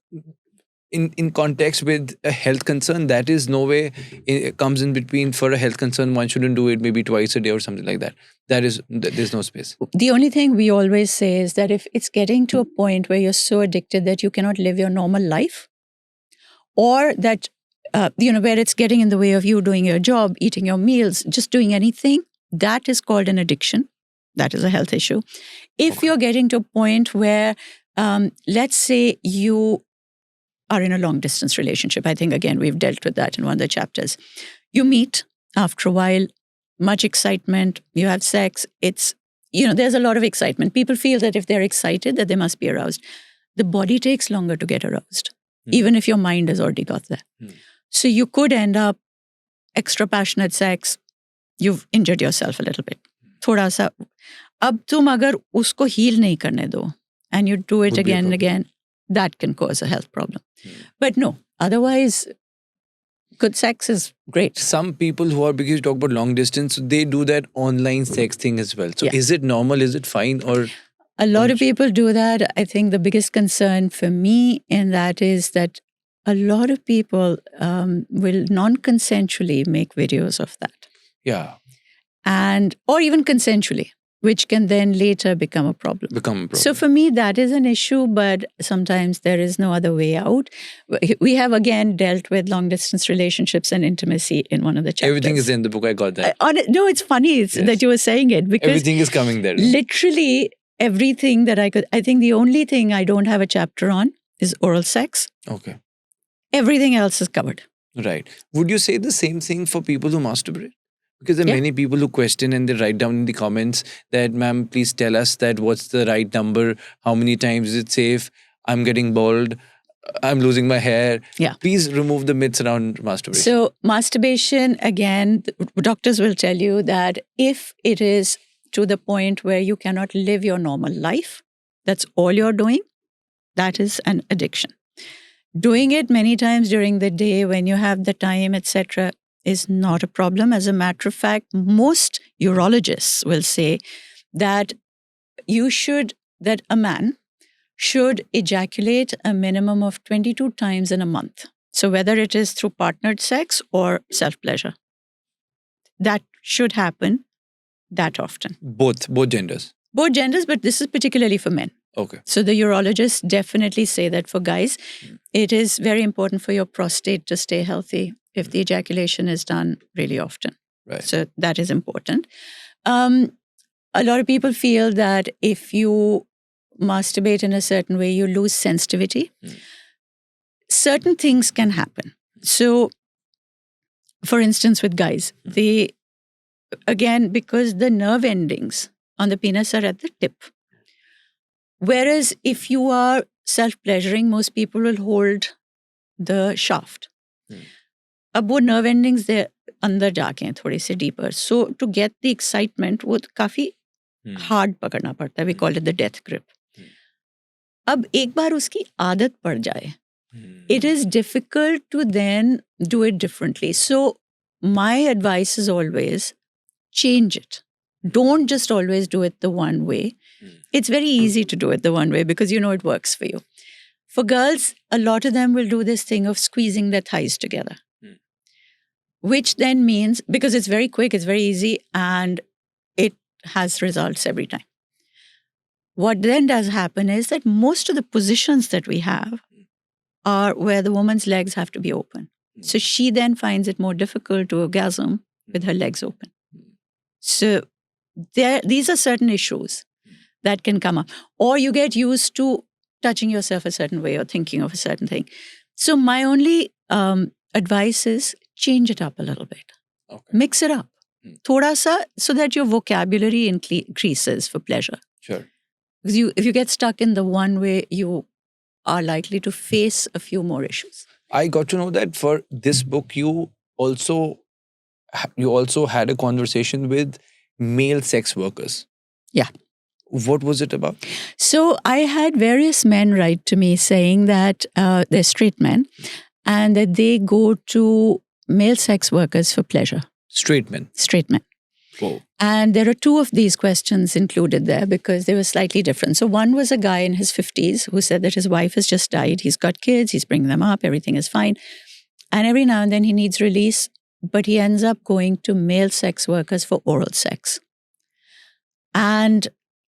in context with a health concern, that is no way it comes in between. For a health concern, one shouldn't do it maybe twice a day or something like that. There's no space. The only thing we always say is that if it's getting to a point where you're so addicted that you cannot live your normal life, or that, where it's getting in the way of you doing your job, eating your meals, just doing anything, that is called an addiction. That is a health issue. If you're getting to a point where, let's say you are in a long distance relationship, I think, again, we've dealt with that in one of the chapters. You meet after a while, much excitement, you have sex. It's, there's a lot of excitement. People feel that if they're excited, that they must be aroused. The body takes longer to get aroused, even if your mind has already got there. So you could end up extra passionate sex. You've injured yourself a little bit. Thoda sa. Ab tum agar usko heal nahi karne do, and you do it again and again, that can cause a health problem. But no, otherwise, good sex is great. Some people who are, because you talk about long distance, they do that online sex thing as well. So is it normal? Is it fine? Or a lot of people do that. I think the biggest concern for me in that is that a lot of people will non-consensually make videos of that. Yeah. Or even consensually, which can then later become a problem. So for me, that is an issue, but sometimes there is no other way out. We have, again, dealt with long-distance relationships and intimacy in one of the chapters. Everything is in the book. I got that. No, it's funny that you were saying it, because everything is coming there. Literally everything that I think the only thing I don't have a chapter on is oral sex. Okay. Everything else is covered. Right. Would you say the same thing for people who masturbate? Because there are many people who question and they write down in the comments that, ma'am, please tell us that what's the right number? How many times is it safe? I'm getting bald. I'm losing my hair. Yeah. Please remove the myths around masturbation. So masturbation, again, doctors will tell you that if it is to the point where you cannot live your normal life, that's all you're doing, that is an addiction. Doing it many times during the day when you have the time, etc., is not a problem. As a matter of fact, most urologists will say that that a man should ejaculate a minimum of 22 times in a month. So whether it is through partnered sex or self-pleasure, that should happen that often. Both genders. Both genders, but this is particularly for men. Okay. So the urologists definitely say that for guys, it is very important for your prostate to stay healthy if the ejaculation is done really often. Right. So that is important. A lot of people feel that if you masturbate in a certain way, you lose sensitivity. Certain things can happen. So, for instance, with guys, because the nerve endings on the penis are at the tip. Whereas if you are self-pleasuring, most people will hold the shaft. अब वो nerve endings they अंदर जाके हैं थोड़े से deeper. So to get the excitement, वो काफी hard पकड़ना पड़ता है. We call it the death grip. अब एक बार उसकी आदत पड़ जाए, it is difficult to then do it differently. So my advice is always change it. Don't just always do it the one way. It's very easy to do it the one way because you know it works for you. For girls, a lot of them will do this thing of squeezing their thighs together, which then means, because it's very quick, it's very easy, and it has results every time. What then does happen is that most of the positions that we have are where the woman's legs have to be open. So she then finds it more difficult to orgasm with her legs open. So these are certain issues that can come up. Or you get used to touching yourself a certain way or thinking of a certain thing. So my only advice is change it up a little bit. Okay. Mix it up. Thoda sa, so that your vocabulary increases for pleasure. Sure. Because if you get stuck in the one way, you are likely to face a few more issues. I got to know that for this book, you also had a conversation with male sex workers. Yeah. What was it about? So I had various men write to me saying that they're straight men and that they go to male sex workers for pleasure. Straight men? Straight men. Whoa. And there are two of these questions included there because they were slightly different. So one was a guy in his 50s who said that his wife has just died. He's got kids, he's bringing them up, everything is fine. And every now and then he needs release, but he ends up going to male sex workers for oral sex. And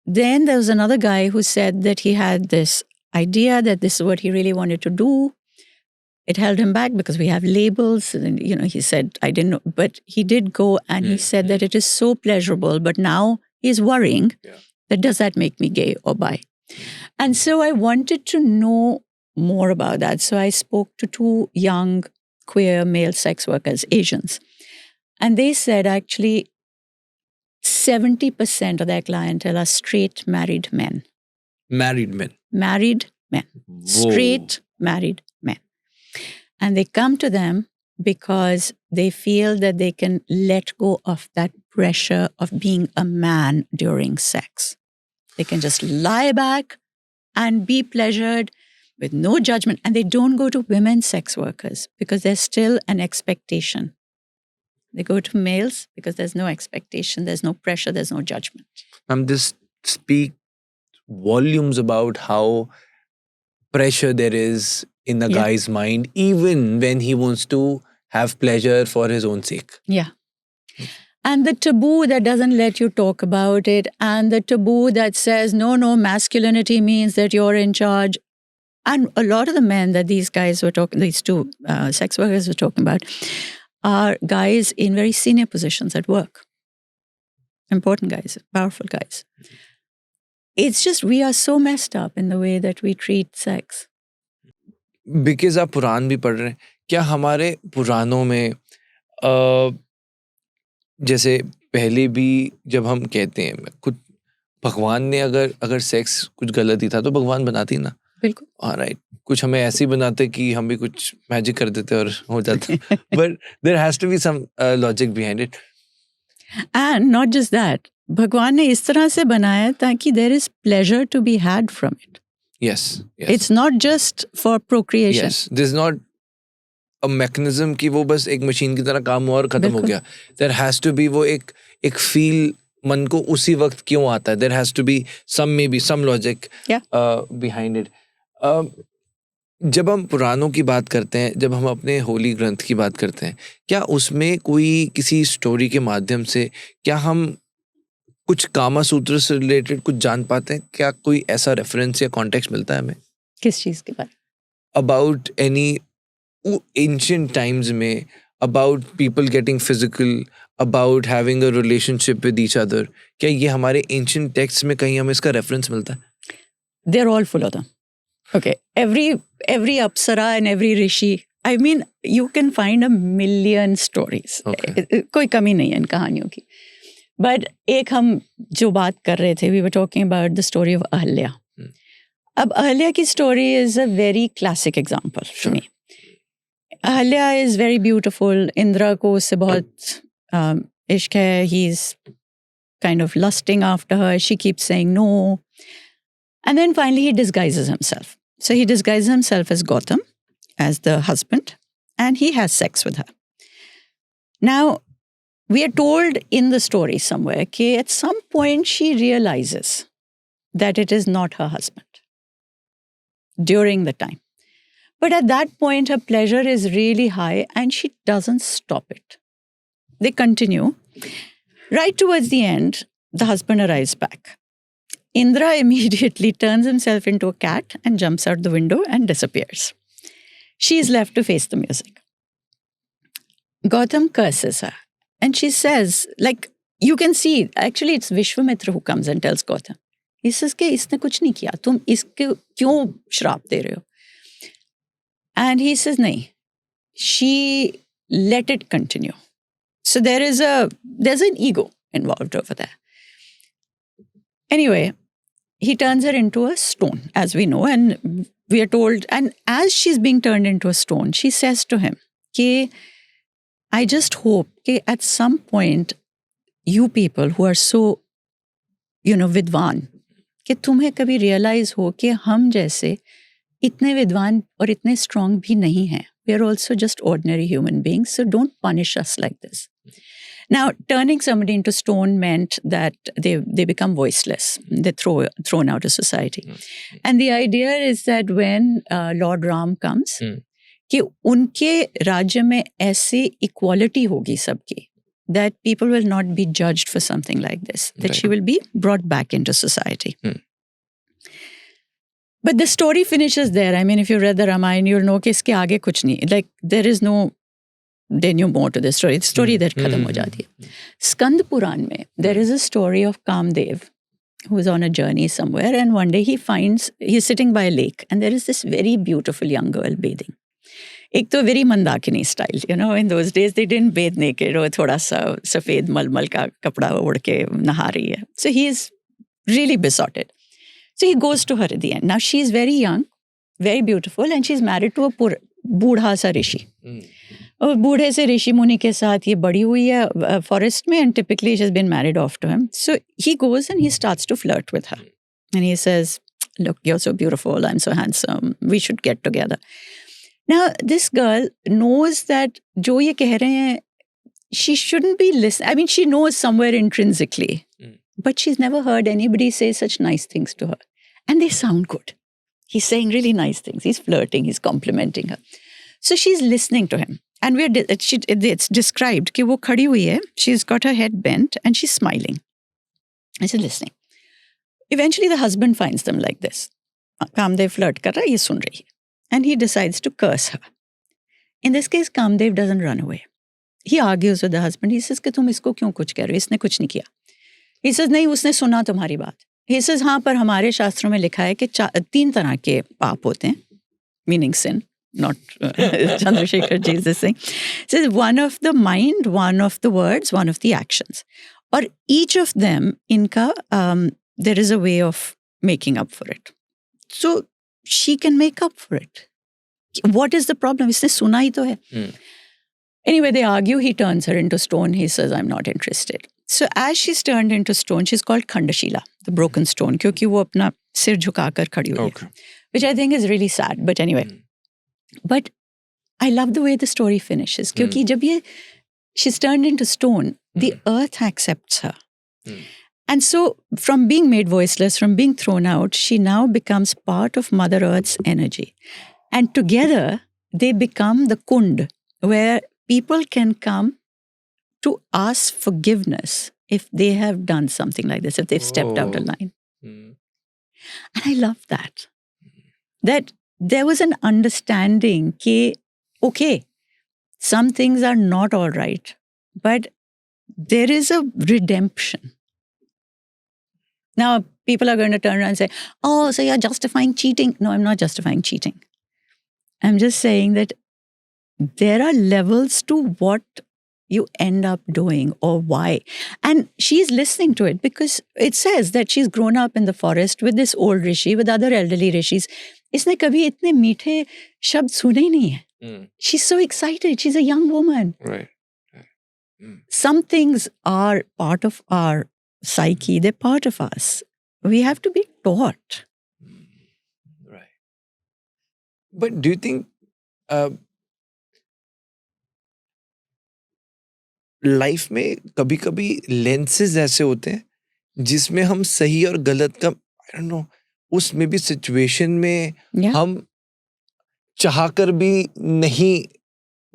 then there was another guy who said that he had this idea that this is what he really wanted to do. It held him back because we have labels. And, he said, I didn't know. But he did go and he said that it is so pleasurable. But now he's worrying that does that make me gay or bi? And so I wanted to know more about that. So I spoke to two young queer male sex workers, Asians. And they said actually 70% of their clientele are straight married men. Married men? Married men. Whoa. Straight married men. And they come to them because they feel that they can let go of that pressure of being a man during sex. They can just lie back and be pleasured with no judgment. And they don't go to women sex workers because there's still an expectation. They go to males because there's no expectation, there's no pressure, there's no judgment. This speaks volumes about how pressure there is in the guy's mind, even when he wants to have pleasure for his own sake. Yeah. And the taboo that doesn't let you talk about it, and the taboo that says, no, masculinity means that you're in charge. And a lot of the men that these guys were talking, these two sex workers were talking about, are guys in very senior positions at work. Important guys, powerful guys. It's just, we are so messed up in the way that we treat sex. Because आप पुराण भी पढ़ रहे हैं, क्या हमारे पुराणों में जैसे पहले भी जब हम कहते हैं खुद भगवान ने अगर सेक्स कुछ गलत ही था तो भगवान बनाती ना? बिल्कुल. ऑलराइट, कुछ हमें ऐसे ही बनाते कि हम भी कुछ मैजिक कर देते और हो जाता. But there has to be some logic behind it. And not just that, भगवान ने इस तरह से बनाया ताकि there is pleasure to be had from it. Yes. It's not just for procreation. Yes, there's not a mechanism कि वो बस एक मशीन की तरह काम हुआ और खत्म हो गया. There has to be वो एक feel मन को उसी वक्त क्यों आता है? There has to be some logic behind it. जब हम पुराणों की बात करते हैं, जब हम अपने होली ग्रंथ की बात करते हैं, क्या उसमें कोई किसी स्टोरी के माध्यम से क्या हम कुछ कामा सूत्र से रिलेटेड कुछ जान पाते हैं? क्या कोई ऐसा रेफरेंस या कॉन्टेक्स्ट मिलता है हमें? किस चीज के बारे? About any ancient times में, about people getting physical, about having a relationship with each other. क्या ये हमारे ancient texts में कहीं हमें इसका reference मिलता है? They're all full of them. Okay, every apsara and every rishi, I mean, you can find a million stories. Okay. कोई कमी नहीं है इन कहानियों की. But एक हम जो बात कर रहे थे, we were talking about the story of Ahalya. अब अहल्या की story is a very classic example for me. Ahalya is very beautiful. Indira को उससे बहुत इश्क है. He's kind of lusting after her. She keeps saying no. And then finally he disguises himself. So he disguises himself as Gautam, as the husband, and he has sex with her. Now, we are told in the story somewhere that at some point she realizes that it is not her husband during the time. But at that point, her pleasure is really high and she doesn't stop it. They continue. Right towards the end, the husband arrives back. Indra immediately turns himself into a cat and jumps out the window and disappears. She is left to face the music. Gautam curses her. And she says, like, you can see, actually it's Vishwamitra who comes and tells Gautam. He says, कि इसने कुछ नहीं किया, तुम इसके क्यों श्राप दे रहे हो? And he says, nahi, she let it continue. So there's an ego involved over there. Anyway, he turns her into a stone, as we know, and we are told, and as she's being turned into a stone, she says to him, कि I just hope that at some point, you people who are so, vidwan, कि तुम्हें कभी realize हो कि हम जैसे इतने विद्वान और इतने strong भी नहीं हैं. We are also just ordinary human beings, so don't punish us like this. Now, turning somebody into stone meant that they become voiceless. They're thrown out of society. And the idea is that when Lord Ram comes, कि उनके राज्य में ऐसे equality होगी सबकी, that people will not be judged for something like this, that she will be brought back into society. But the story finishes there. I mean, if you read the Ramayana, you'll know कि इसके आगे कुछ नहीं. Like, there is no denouement to the story. The story there खत्म हो जाती है. Skand Puran में, there is a story of Kamdev, who is on a journey somewhere, and one day he's sitting by a lake, and there is this very beautiful young girl bathing. एक तो very Mandakini style, in those days they didn't bathe naked, और थोड़ा सा सफेद मलमल का कपड़ा ओढ़ के नहा रही है. So he is really besotted. So he goes to her at the end. Now she is very young, very beautiful, and she's married to a बूढ़ा सा ऋषि. और बूढ़े से ऋषि मुनि के साथ ये बड़ी हुई है फॉरेस्ट में, and typically she's been married off to him. So he goes and he starts to flirt with her. And he says, look, you're so beautiful, I'm so handsome, we should get together. Now, this girl knows that जो ये कह रहे हैं, she shouldn't be listening. I mean, she knows somewhere intrinsically, but she's never heard anybody say such nice things to her. And they sound good. He's saying really nice things. He's flirting. He's complimenting her. So she's listening to him. And it's described कि वो खड़ी हुई है. She's got her head bent and she's smiling. And she's listening. Eventually, the husband finds them like this. Kamdev flirt कर रहा है, ये सुन रही है. And he decides to curse her. In this case, Kamdev doesn't run away. He argues with the husband. He says कि तुम इसको क्यों कुछ कह रहे हो? इसने कुछ नहीं किया. He says, नहीं, उसने सुना तुम्हारी बात. He says, हाँ, पर हमारे शास्त्रों में लिखा है कि 3 तरह के पाप होते हैं, meaning sin, not Chandrasekhar ji is this thing. It says one of the mind, one of the words, one of the actions. Or each of them, there is a way of making up for it. So she can make up for it. What is the problem? इसने सुना ही तो है. Anyway, they argue. He turns her into stone. He says, I'm not interested. So as she's turned into stone, she's called Khandashila, the broken stone, क्योंकि वो अपना सिर झुकाकर खड़ी हुई है. Which I think is really sad. But anyway. But I love the way the story finishes. क्योंकि जब she's turned into stone, the earth accepts her. And so from being made voiceless, from being thrown out, she now becomes part of Mother Earth's energy. And together, they become the kund, where people can come to ask forgiveness if they have done something like this, if they've stepped out of line. And I love that. That there was an understanding that, okay, some things are not all right, but there is a redemption. Now, people are going to turn around and say, oh, so you're justifying cheating. No, I'm not justifying cheating. I'm just saying that there are levels to what you end up doing or why. And she's listening to it because it says that she's grown up in the forest with this old rishi, with other elderly rishis. इसने कभी इतने मीठे शब्द सुने ही नहीं है. She's so excited. She's a young woman. Right. Some things are part of our psyche. They're part of us. We have to be taught. Right. But do you think life में कभी कभी लेंसेज ऐसे होते हैं जिसमें हम सही और गलत का आई डोंट नो उसमें भी सिचुएशन में हम चाहकर भी नहीं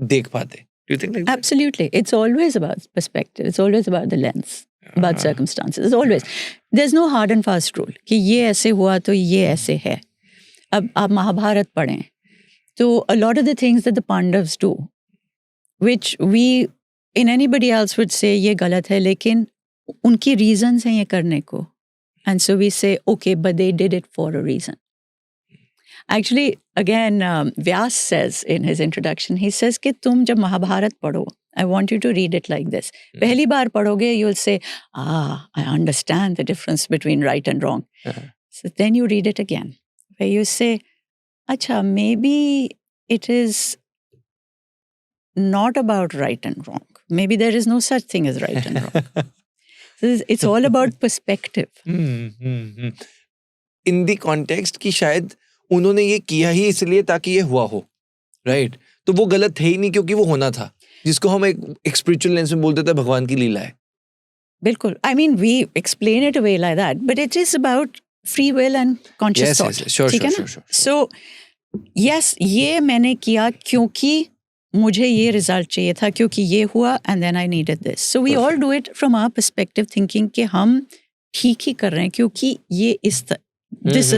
देख पाते. Do you think like that? Absolutely. It's always about perspective. It's always about the lens, about circumstances. It's always. There's no hard and fast rule कि ये ऐसे हुआ तो ये ऐसे है. अब आप महाभारत पढ़ें तो a lot of the things that the Pandavas do, which we in anybody else would say ये गलत है, लेकिन उनकी reasons हैं ये करने को. And so we say, okay, but they did it for a reason. Actually, again, Vyas says in his introduction, he says कि तुम जब महाभारत पढ़ो, I want you to read it like this. पहली बार पढ़ोगे, you'll say, I understand the difference between right and wrong. So then you read it again, where you say, अच्छा, maybe it is not about right and wrong. Maybe there is no such thing as right and wrong. So it's all about perspective. In the context कि शायद उन्होंने ये किया ही इसलिए ताकि ये हुआ हो, राइट? तो वो गलत है ही नहीं क्योंकि वो होना था, जिसको हम एक स्पिरिचुअल लेंस में बोलते थे भगवान की लीला है. बिल्कुल. I mean, we explain it away like that, but it is about free will and conscious thought. Yes, sure. So, yes, ये मैंने किया क्योंकि मुझे ये रिजल्ट चाहिए था, क्योंकि ये हुआ and then I needed this. So we all do it from our perspective, thinking कि हम ठीक ही कर रहे हैं क्योंकि ये इस this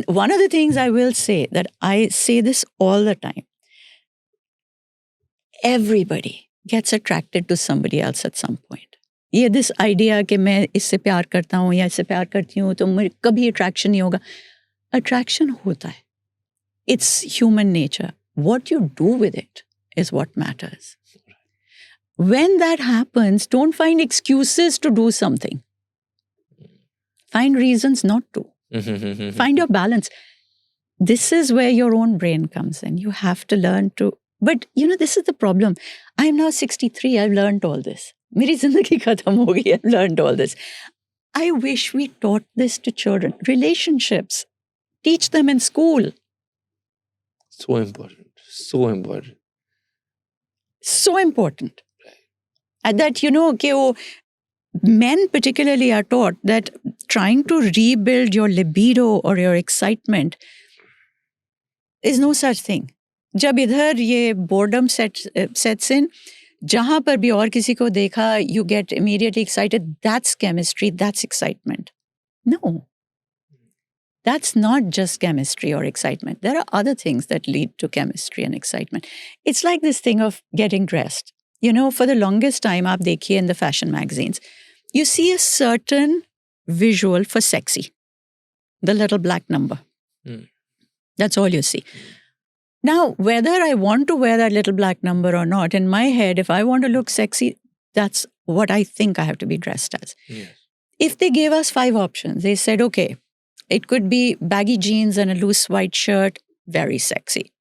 one of the things I will say, that I say this all the time. Everybody gets attracted to somebody else at some point. ये this idea कि मैं इससे प्यार करता हूँ या इससे प्यार करती हूँ तो मुझे कभी attraction नहीं होगा. Attraction होता है. It's human nature. What you do with it is what matters. When that happens, don't find excuses to do something. Find reasons not to. Find your balance. This is where your own brain comes in. You have to learn to. But, this is the problem. I am now 63. I've learned all this. Meri zindagi khatam ho gayi. I've learned all this. I wish we taught this to children. Relationships. Teach them in school. So important. So important. So important. And that, men particularly are taught that trying to rebuild your libido or your excitement is no such thing. जब इधर ये boredom sets in, जहाँ पर भी और किसी को देखा, you get immediately excited. That's chemistry. That's excitement. No. That's not just chemistry or excitement. There are other things that lead to chemistry and excitement. It's like this thing of getting dressed. For the longest time, aap dekhiye in the fashion magazines, you see a certain visual for sexy. The little black number. That's all you see. Now, whether I want to wear that little black number or not, in my head, if I want to look sexy, that's what I think I have to be dressed as. Yes. If they gave us 5 options, they said, okay, it could be baggy jeans and a loose white shirt, very sexy.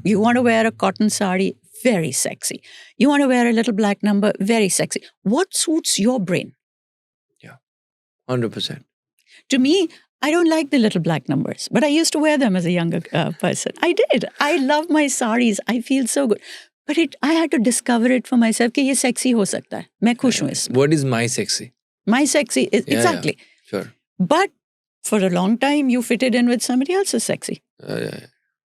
You want to wear a cotton sari, very sexy. You want to wear a little black number, very sexy. What suits your brain? Yeah, 100%. To me, I don't like the little black numbers, but I used to wear them as a younger person. I did. I love my saris. I feel so good. But I had to discover it for myself कि ये sexy हो सकता है. मैं खुश हूँ इसमें. What is my sexy? My sexy is Yeah, exactly. Sure. But for a long time, you fitted in with somebody else's sexy.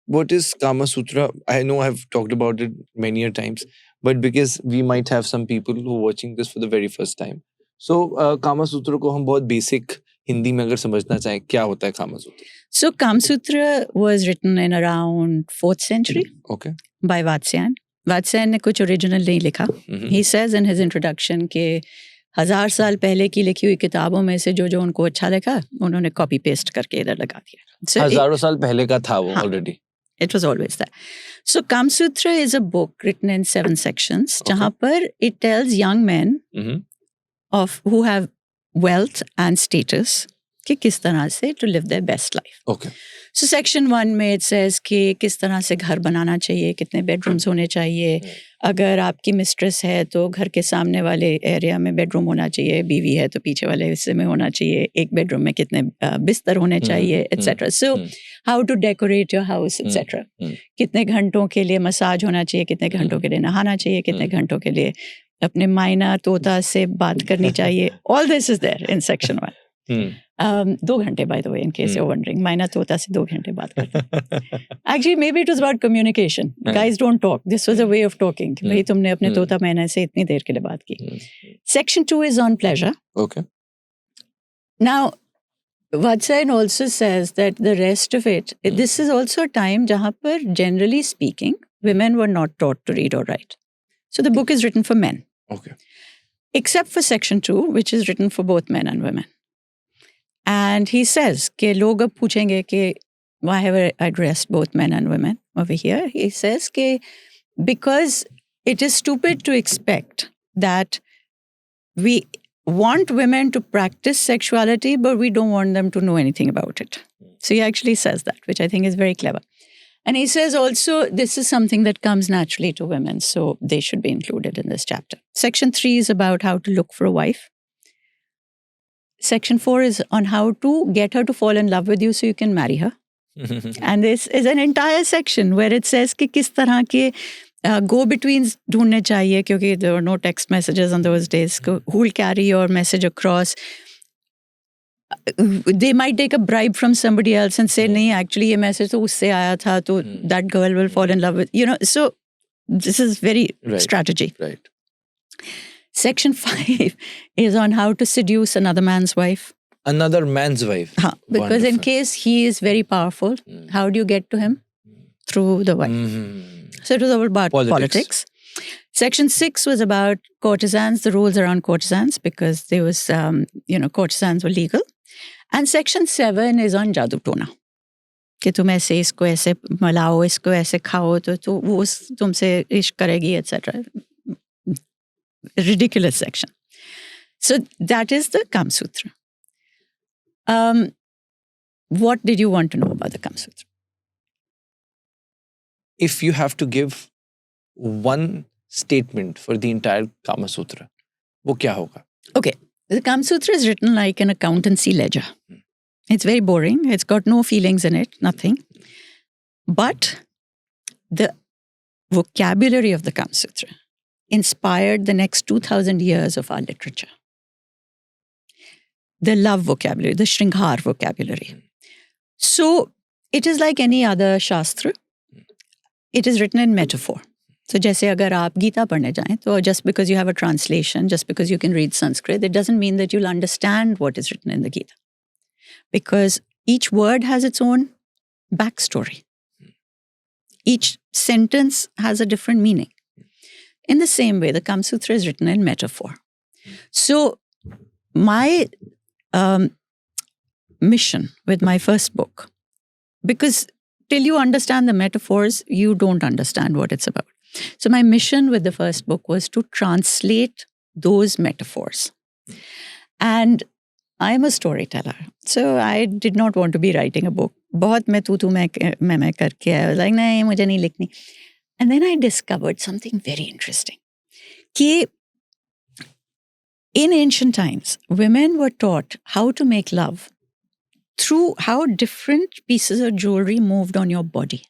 What is Kama Sutra? I know I've talked about it many a times, but because we might have some people who are watching this for the very first time. So Kama Sutra को हम बहुत basic Hindi में अगर समझना चाहें क्या होता है Kama Sutra? So Kama Sutra was written in around 4th century Okay. by Vatsyayan. Vatsyayan ने कुछ original नहीं लिखा. He says in his introduction कि 1000 साल पहले की लिखी हुई किताबों में से जो उनको अच्छा लगा उन्होंने कॉपी पेस्ट करके इधर लगा दिया. So हजारों साल पहले का था वो already. It was always there. So Kama Sutra is a book written in 7 sections जहाँ पर it tells young men of who have wealth and status कि किस तरह से to live their best life. Okay. So section 1 में it says कि किस तरह से घर बनाना चाहिए, कितने bedrooms होने चाहिए. अगर आपकी मिस्ट्रेस है तो घर के सामने वाले एरिया में बेडरूम होना चाहिए, बीवी है तो पीछे वाले हिस्से में होना चाहिए, एक बेडरूम में कितने बिस्तर होने चाहिए, etcetera. So how to decorate your house, etcetera. कितने घंटों के लिए मसाज होना चाहिए, कितने घंटों के लिए नहाना चाहिए, कितने घंटों के लिए अपने मायना तोता से बात करनी चाहिए. All this is there in section 1. 2 घंटे by the way in case you are wondering. मायना तोता से 2 घंटे बात करते हैं. Actually maybe it was about communication. Guys don't talk. This was a way of talking. भाई तुमने अपने तोता मैना से इतनी देर के लिए बात की. Section 2 is on pleasure. Okay. Now Vatsyayan also says that the rest of it, this is also a time जहाँ पर generally speaking, women were not taught to read or write. So the book is written for men. Okay. Except for section 2, which is written for both men and women. And he says कि लोग अब पूछेंगे कि why have I addressed both men and women over here? He says कि because it is stupid to expect that we want women to practice sexuality, but we don't want them to know anything about it. So he actually says that, which I think is very clever. And he says also this is something that comes naturally to women, so they should be included in this chapter. Section 3 is about how to look for a wife. Section 4 is on how to get her to fall in love with you so you can marry her. And this is an entire section where it says कि किस तरह के go-betweens ढूंढने चाहिए, क्योंकि there were no text messages on those days. Who will carry your message across? They might take a bribe from somebody else and say, नहीं, actually ये message तो उससे आया था, तो that girl will fall in love with, you know. So this is very strategy. Right. Section 5 is on how to seduce another man's wife. Another man's wife. Because in case he is very powerful, how do you get to him? Through the wife. So it was all about politics. Section 6 was about courtesans, the rules around courtesans, because there was, courtesans were legal. And section 7 is on jadoo tona. कि तुम ऐसे इसको ऐसे मलाओ, इसको ऐसे खाओ तो वो तुमसे इश्क करेगी, etc. Ridiculous section. So that is the Kama Sutra. What did you want to know about the Kama Sutra? If you have to give one statement for the entire Kama Sutra, वो क्या होगा? Okay, the Kama Sutra is written like an accountancy ledger. It's very boring. It's got no feelings in it, nothing. But the vocabulary of the Kama Sutra inspired the next 2,000 years of our literature. The love vocabulary, the Shringhar vocabulary. So it is like any other Shastra. It is written in metaphor. So जैसे अगर आप गीता पढ़ने जाएं, तो just because you have a translation, just because you can read Sanskrit, it doesn't mean that you'll understand what is written in the Gita. Because each word has its own backstory. Each sentence has a different meaning. In the same way, the Kama Sutra is written in metaphor. So my mission with my first book, because till you understand the metaphors, you don't understand what it's about. So my mission with the first book was to translate those metaphors. And I'm a storyteller. So I did not want to be writing a book. बहुत मैं तू मैं करके I was like, नहीं, मुझे नहीं लिखनी. And then I discovered something very interesting. कि in ancient times, women were taught how to make love through how different pieces of jewelry moved on your body.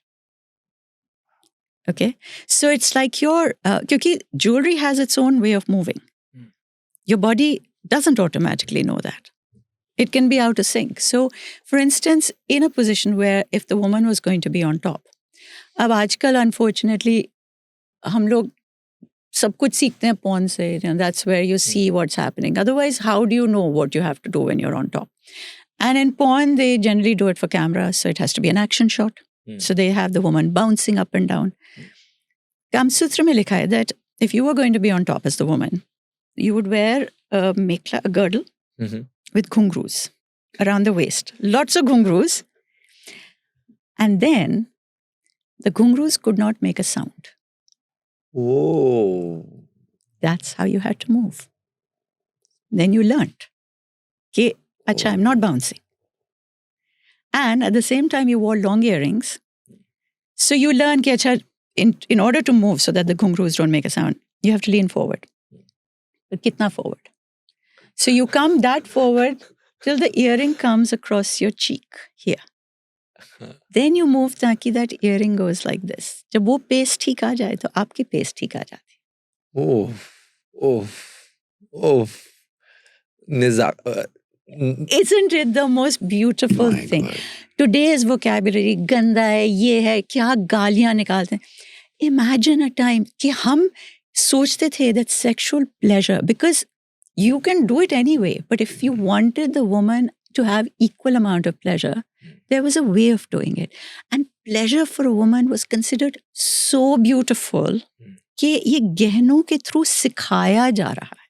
Okay? So it's like your, because jewelry has its own way of moving. Your body doesn't automatically know that. It can be out of sync. So, for instance, in a position where if the woman was going to be on top, अब आजकल unfortunately हम लोग सब कुछ सीखते हैं porn से, that's where you see what's happening. Otherwise, how do you know what you have to do when you're on top? And in porn, they generally do it for camera, so it has to be an action shot. So they have the woman bouncing up and down. Kama Sutra mein likha hai that if you were going to be on top as the woman, you would wear a mekla, a girdle with ghungroos around the waist. Lots of ghungroos. And then the ghungroos could not make a sound. Oh. That's how you had to move. Then you learnt. Ki, acha, I'm not bouncing. And at the same time, you wore long earrings. So you learn ki, acha, in order to move so that the ghungroos don't make a sound, you have to lean forward. But kitna forward? So you come that forward till the earring comes across your cheek here. Then you move ताकि that earring goes like this. जब वो pace ठीक आ जाए तो आपकी pace ठीक आ जाती. Oh. Isn't it the most beautiful thing? God. Today's vocabulary गंदा है, ये है, क्या गालियां निकालते हैं. Imagine a time कि हम सोचते थे that sexual pleasure, because you can do it anyway, but if you wanted the woman to have equal amount of pleasure, there was a way of doing it. And pleasure for a woman was considered so beautiful कि ये गहनों के through सिखाया जा रहा है.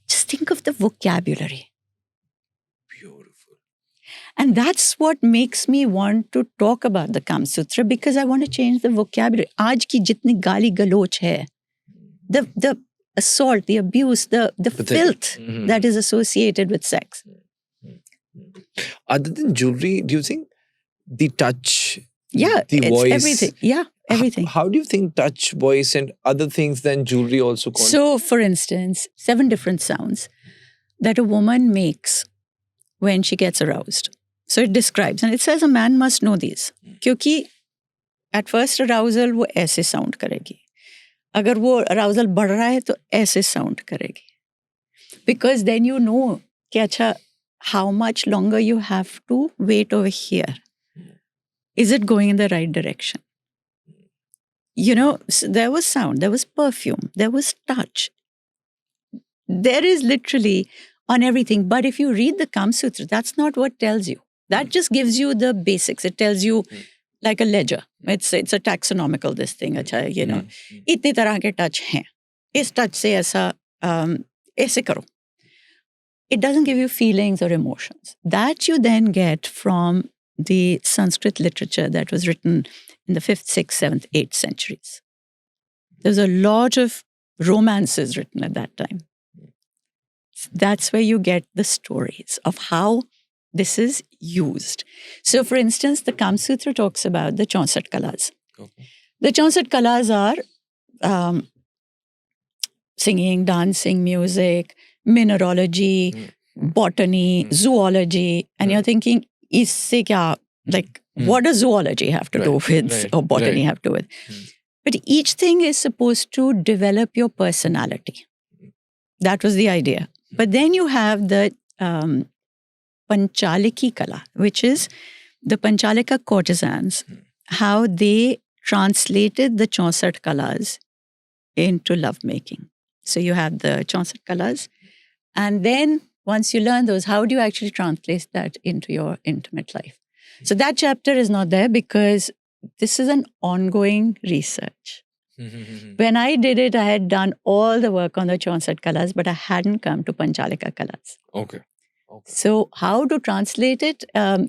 Just think of the vocabulary. Beautiful. And that's what makes me want to talk about the Kama Sutra, because I want to change the vocabulary. आज की जितनी गाली गलोच है, the assault, the abuse, the filth that is associated with sex. Other than jewelry, do you think the touch, Yeah, the it's voice, everything. Yeah, everything. How do you think touch, voice, and other things than jewelry also contribute? So, for instance, 7 different sounds that a woman makes when she gets aroused. So it describes, and it says a man must know these. क्योंकि at first arousal वो ऐसे sound करेगी. अगर वो arousal बढ़ रहा है तो ऐसे sound करेगी. Because then you know कि अच्छा, how much longer you have to wait over here. Is it going in the right direction? You know, there was sound, there was perfume, there was touch. There is literally on everything. But if you read the Kama Sutra, that's not what tells you. That just gives you the basics. It tells you like a ledger. It's a taxonomical this thing. Achha, you know, itne tarah ke touch hain. Is touch se aisa, aise karo. It doesn't give you feelings or emotions. That you then get from the Sanskrit literature that was written in the 5th, 6th, 7th, 8th centuries. There's a lot of romances written at that time. That's where you get the stories of how this is used. So, for instance, the Kama Sutra talks about the 64 kalas. Okay. The 64 kalas are singing, dancing, music, mineralogy, botany, zoology. And you're thinking, isse kya, like, what does zoology have to do with, or botany have to do with? But each thing is supposed to develop your personality. That was the idea. But then you have the Panchaliki Kala, which is the Panchalika courtesans, how they translated the 64 kalas into lovemaking. So you have the 64 kalas. And then once you learn those, how do you actually translate that into your intimate life? So that chapter is not there because this is an ongoing research. When I did it, I had done all the work on the 64 kalas, but I hadn't come to Panchalika kalas. Okay. So how to translate it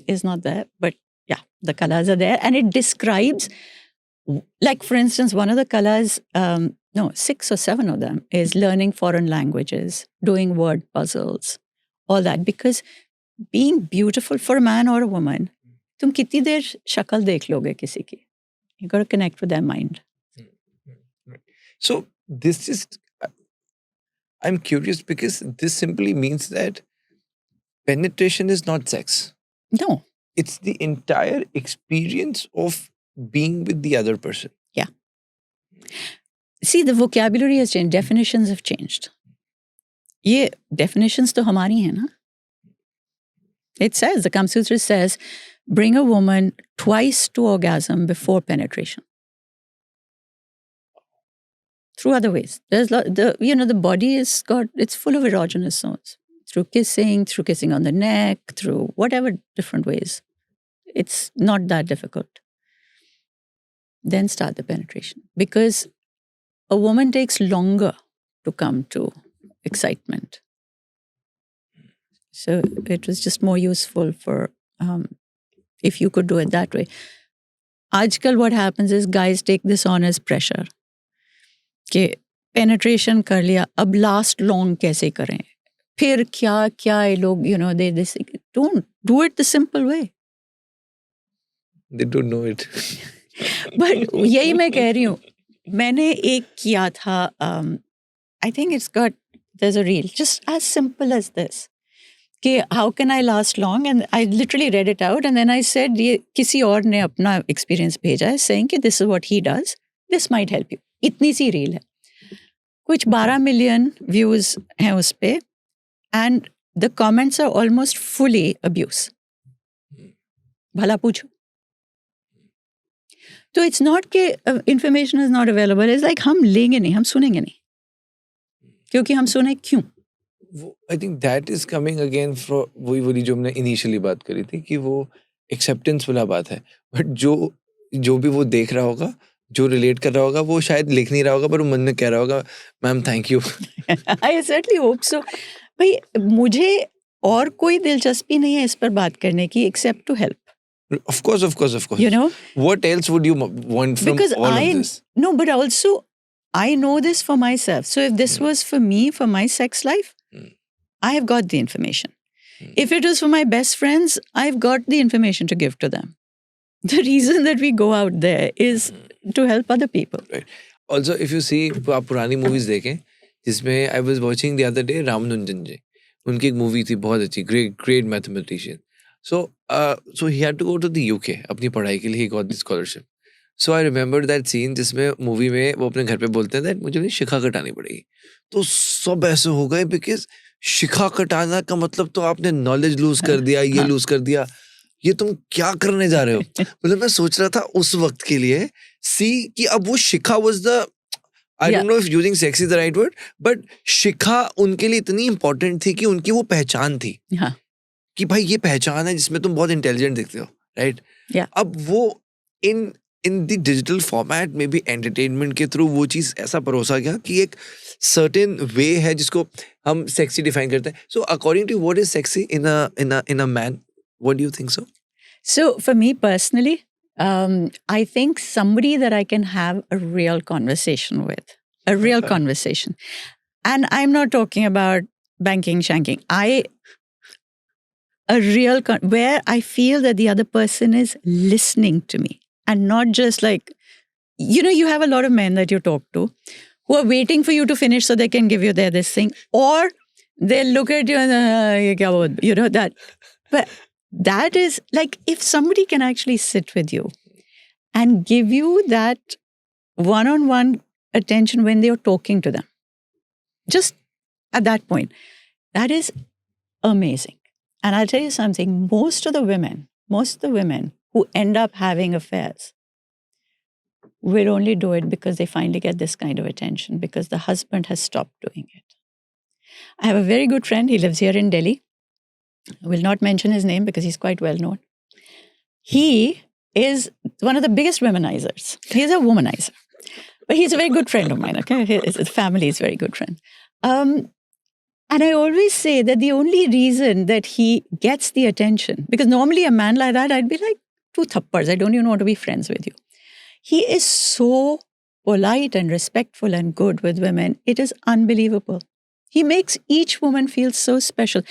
is not there, but yeah, the kalas are there. And it describes, like for instance, one of the kalas, 6 or 7 of them is learning foreign languages, doing word puzzles, all that. Because being beautiful for a man or a woman, तुम कितनी देर शक्ल देख लोगे किसी की? You got to connect with their mind. So this is, I'm curious because this simply means that penetration is not sex. No. It's the entire experience of being with the other person. Yeah. See, the vocabulary has changed. Definitions have changed. ये definitions तो हमारी हैं ना. It says, the Kama Sutra says, bring a woman twice to orgasm before penetration. Through other ways. There's the body it's full of erogenous zones. Through kissing on the neck, through whatever different ways. It's not that difficult. Then start the penetration. Because a woman takes longer to come to excitement. So it was just more useful for, if you could do it that way. Aajkal what happens is guys take this on as pressure. कि penetration कर लिया, अब last long कैसे करें, फिर क्या क्या ये लोग they don't do it the simple way. They don't know it. But यही मैं कह रही हूँ, मैंने एक किया था, I think there's a reel just as simple as this कि how can I last long, and I literally read it out and then I said ये किसी और ने अपना experience भेजा है saying कि this is what he does, this might help you. इतनी सी रील है, कुछ 12 मिलियन व्यूज हैं उस पे, and the comments are almost fully abuse. भला पूछो. तो इट्स नॉट कि information is not available, it's like हम लेंगे नहीं, हम सुनेंगे नहीं, क्योंकि हम सुने क्यों. I think that is coming again from वही जो हमने इनिशियली बात करी थी कि वो एक्सेप्टेंस वाला बात है. बट जो भी वो देख रहा होगा, जो रिलेट कर रहा होगा, वो शायद लिख नहीं रहा होगा पर वो मन में कह रहा होगा ma'am thank you. I certainly hope so. भाई मुझे और कोई दिलचस्पी नहीं है इस पर बात करने की except to help. Of course. You know, what else would you want from because all of this? No, but also I know this for myself. So if this was for me, for my sex life, I have got the information. If it was for my best friends, I've got the information to give to them. The reason that we go out there is to help other people. Right. Also, if you see, आप पुरानी movies देखें, जिसमें I was watching the other day Ramanujan जी, उनकी एक movie थी बहुत अच्छी, great mathematician. So he had to go to the UK अपनी पढ़ाई के लिए, he got the scholarship. So I remembered that scene जिसमें मूवी में वो अपने घर पे बोलते हैं that मुझे अपनी शिखा कटानी पड़ेगी. तो सब ऐसे हो गए because शिखा कटाना का मतलब तो आपने नॉलेज लूज कर दिया, ये लूज कर दिया, ये तुम क्या करने जा रहे हो. मतलब मैं सोच रहा था उस वक्त के लिए कि अब वो शिखा was the, I don't know if using sex is the right word, but शिखा उनके लिए इतनी important थी कि उनकी वो पहचान थी कि भाई ये पहचान है जिसमें तुम बहुत इंटेलिजेंट दिखते हो, राइट. अब वो इन द डिजिटल फॉर्मेट में भी एंटरटेनमेंट के थ्रू वो चीज़ ऐसा परोसा गया कि एक सर्टेन वे है जिसको हम सेक्सी डिफाइन करते हैं. So according to what is sexy in a man, what do you think so? So for me personally, I think somebody that I can have a real conversation with, a real conversation. And I'm not talking about banking, shanking. Where I feel that the other person is listening to me and not just like, you have a lot of men that you talk to who are waiting for you to finish so they can give you this thing, or they'll look at you and that. But that is like, if somebody can actually sit with you and give you that one-on-one attention when they're talking to them, just at that point, that is amazing. And I'll tell you something, most of the women who end up having affairs will only do it because they finally get this kind of attention, because the husband has stopped doing it. I have a very good friend, he lives here in Delhi. I will not mention his name because he's quite well known. He is one of the biggest womanizers. He's a womanizer. But he's a very good friend of mine, okay? His family is a very good friend. And I always say that the only reason that he gets the attention, because normally a man like that, I'd be like, 2 thappads, I don't even want to be friends with you. He is so polite and respectful and good with women. It is unbelievable. He makes each woman feel so special.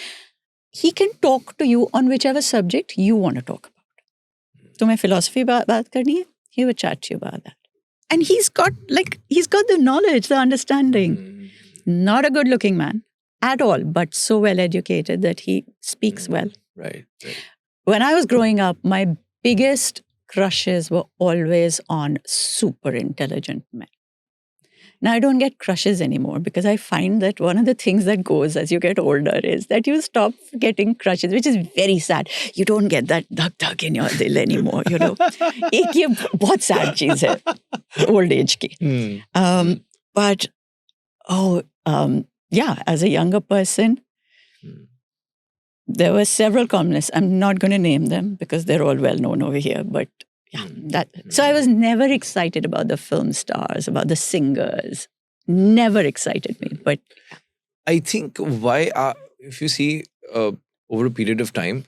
He can talk to you on whichever subject you want to talk about. तुम्हें philosophy बात करनी है, he will chat to you about that. And he's got the knowledge, the understanding. Not a good looking man at all, but so well educated that he speaks well. Right. When I was growing up, my biggest crushes were always on super intelligent men. Now I don't get crushes anymore because I find that one of the things that goes as you get older is that you stop getting crushes, which is very sad. You don't get that dhak in your dil anymore, you know. एक ये बहुत sad चीज है old age की. But yeah, as a younger person, there were several columnists. I'm not going to name them because they're all well known over here. But yeah, so I was never excited about the film stars, about the singers. Never excited me. But I think if you see over a period of time,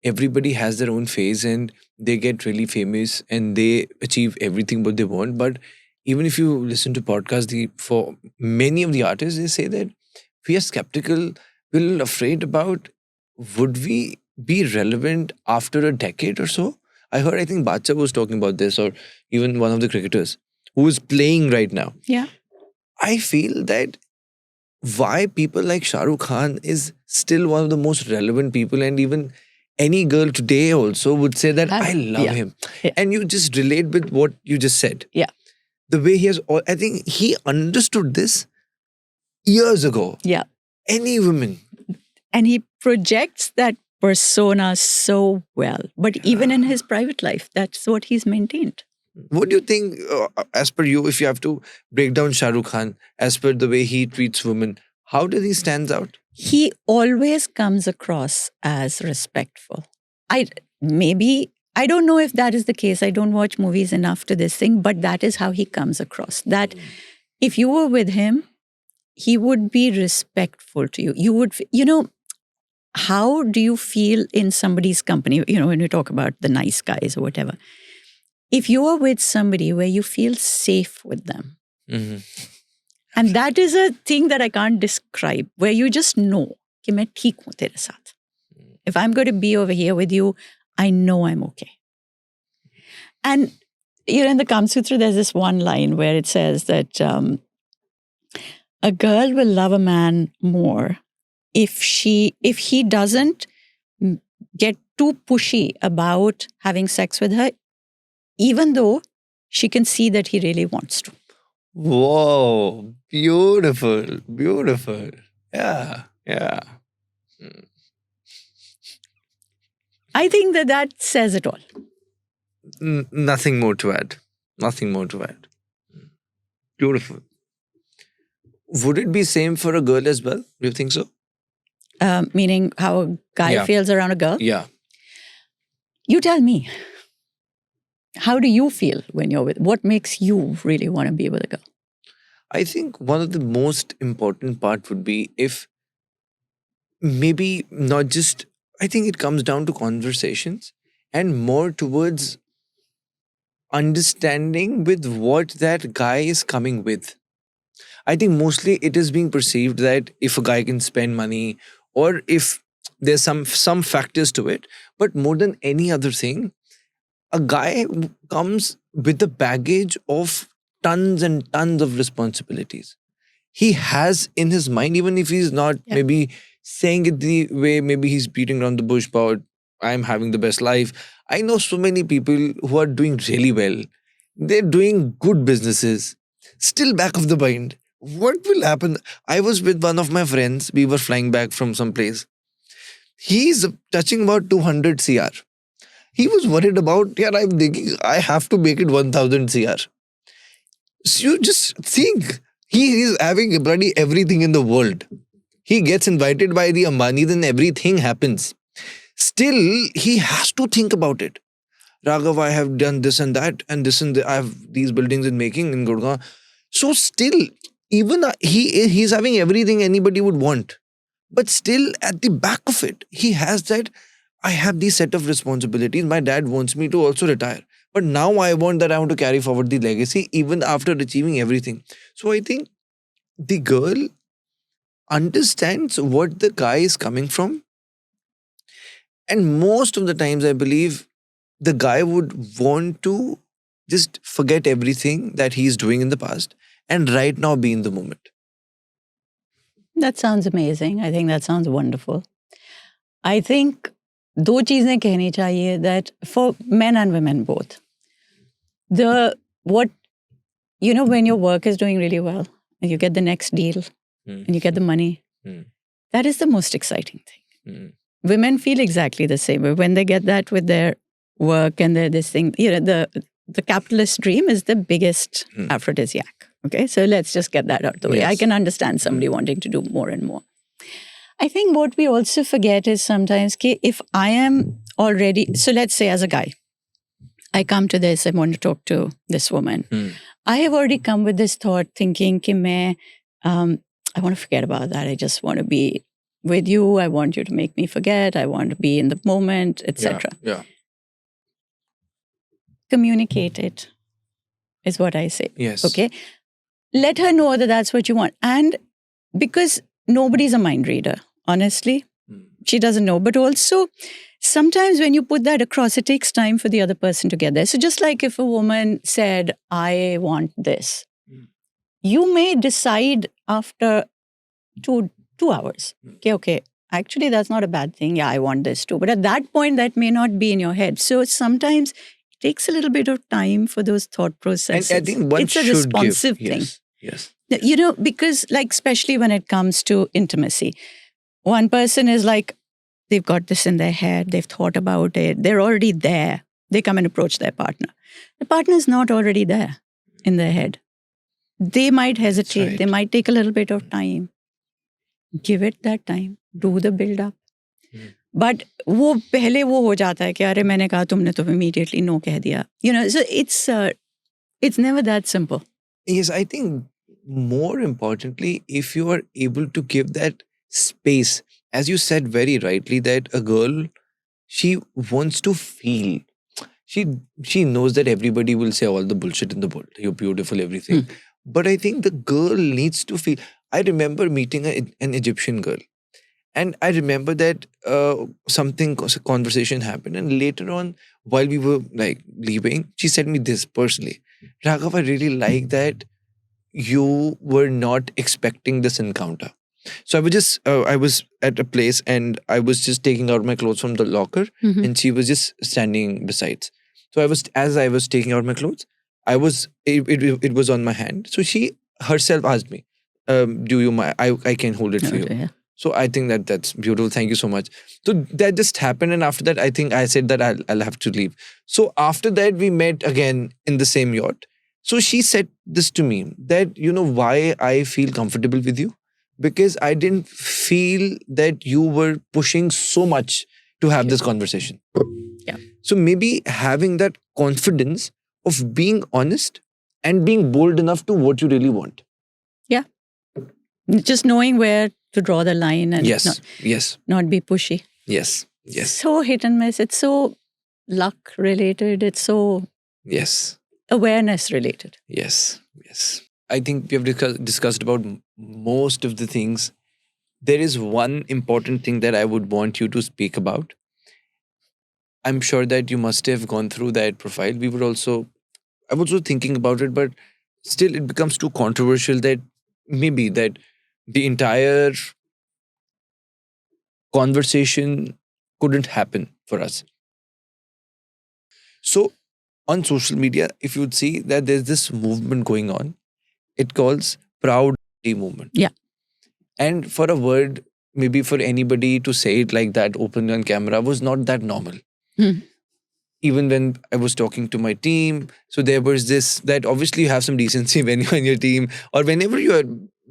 everybody has their own phase and they get really famous and they achieve everything what they want. But even if you listen to podcasts, for many of the artists, they say that we are skeptical, we're a little afraid about would we be relevant after a decade or so? I think Badshah was talking about this, or even one of the cricketers who is playing right now. Yeah. I feel that why people like Shah Rukh Khan is still one of the most relevant people, and even any girl today also would say that I love him. Yeah. And you just relate with what you just said. Yeah. The way he has, I think he understood this years ago. Yeah. Any woman. And he projects that persona so well. But even in his private life, that's what he's maintained. What do you think, as per you, if you have to break down Shah Rukh Khan, as per the way he treats women, how does he stand out? He always comes across as respectful. I don't know if that is the case. I don't watch movies enough to this thing, but that is how he comes across. That if you were with him, he would be respectful to you. You would, how do you feel in somebody's company? When we talk about the nice guys or whatever. If you are with somebody where you feel safe with them, and that is a thing that I can't describe, where you just know कि मैं ठीक हूँ तेरे साथ. If I'm going to be over here with you, I know I'm okay. And in the Kama Sutra, there's this one line where it says that a girl will love a man more if he doesn't get too pushy about having sex with her, even though she can see that he really wants to. Whoa, beautiful, beautiful. Yeah. I think that says it all. Nothing more to add. Beautiful. Would it be same for a girl as well? Do you think so? Meaning how a guy feels around a girl? Yeah. You tell me. How do you feel when you're with? What makes you really want to be with a girl? I think one of the most important part would be if maybe not just, I think it comes down to conversations and more towards understanding with what that guy is coming with. I think mostly it is being perceived that if a guy can spend money or if there's some factors to it, but more than any other thing, a guy comes with the baggage of tons and tons of responsibilities. He has in his mind, even if he's not maybe saying it the way, maybe he's beating around the bush about, I'm having the best life. I know so many people who are doing really well. They're doing good businesses. Still back of the mind, what will happen? I was with one of my friends. We were flying back from some place. He's touching about 200 CR. He was worried about, I'm thinking, I have to make it 1000 CR. So you just think, he is having bloody everything in the world. He gets invited by the Ambani, then everything happens. Still, he has to think about it. Raghav, I have done this and that, and this and that. I have these buildings in making in Gurgaon. So still, even he's having everything anybody would want. But still, at the back of it, he has that, I have these set of responsibilities. My dad wants me to also retire. But now I want to carry forward the legacy even after achieving everything. So I think the girl understands what the guy is coming from. And most of the times, I believe, the guy would want to just forget everything that he's doing in the past and right now be in the moment. That sounds amazing. I think that sounds wonderful. I think दो चीजें कहनी चाहिए that for men and women both. When your work is doing really well and you get the next deal and you get the money. That is the most exciting thing. Women feel exactly the same way when they get that with their work and their this thing. The capitalist dream is the biggest aphrodisiac. Okay, so let's just get that out of the way. Yes. I can understand somebody wanting to do more and more. I think what we also forget is sometimes if I am already, so let's say as a guy, I come to this, I want to talk to this woman. I have already come with this thought thinking I want to forget about that. I just want to be with you. I want you to make me forget. I want to be in the moment, etc. Yeah. Communicate it is what I say. Yes. Okay. Let her know that that's what you want. And because nobody's a mind reader, honestly, she doesn't know. But also, sometimes when you put that across, it takes time for the other person to get there. So just like if a woman said, I want this, you may decide after two hours, okay, actually, that's not a bad thing. Yeah, I want this too. But at that point, that may not be in your head. So sometimes it takes a little bit of time for those thought processes. And I think one it's a should responsive give. thing. Yes. Because like, especially when it comes to intimacy, one person is like, they've got this in their head, they've thought about it, they're already there. They come and approach their partner. The partner is not already there in their head. They might hesitate. right. They might take a little bit of time. Give it that time. Do the build up. But वो पहले वो हो जाता है कि अरे मैंने कहा तुमने तो immediately no कह दिया. So it's never that simple. Yes, I think more importantly, if you are able to give that space, as you said very rightly, that a girl, she wants to feel. She knows that everybody will say all the bullshit in the world. You're beautiful, everything. But I think the girl needs to feel. I remember meeting an Egyptian girl. And I remember that a conversation happened. And later on, while we were like leaving, she said me this personally. Raghav, I really like that you were not expecting this encounter. So I was at a place and I was just taking out my clothes from the locker and she was just standing beside. So as I was taking out my clothes, it was on my hand. So she herself asked me, do you mind? I can hold it for you. Yeah. So I think that's beautiful. Thank you so much. So that just happened. And after that, I think I said that I'll have to leave. So after that, we met again in the same yacht. So she said this to me that, why I feel comfortable with you? Because I didn't feel that you were pushing so much to have this conversation. Yeah. So maybe having that confidence of being honest and being bold enough to what you really want. Yeah. Just knowing where to draw the line and not be pushy. Yes. So hit and miss. It's so luck related. It's so awareness related. Yes. I think we have discussed about most of the things. There is one important thing that I would want you to speak about. I'm sure that you must have gone through that profile. I was also thinking about it, but still it becomes too controversial that maybe that the entire conversation couldn't happen for us. So on social media, if you'd see that there's this movement going on, it calls Proud movement. Yeah. And for a word, maybe for anybody to say it like that openly on camera was not that normal. Even when I was talking to my team, so there was this, that obviously you have some decency when you're in your team or whenever you are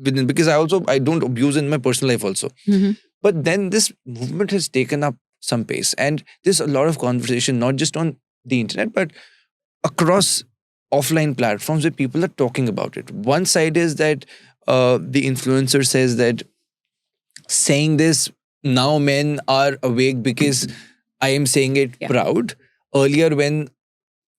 within, because I don't abuse in my personal life also. But then this movement has taken up some pace and there's a lot of conversation, not just on the internet, but across offline platforms where people are talking about it. One side is that the influencer says that saying this, now men are awake because I am saying it proud. Earlier when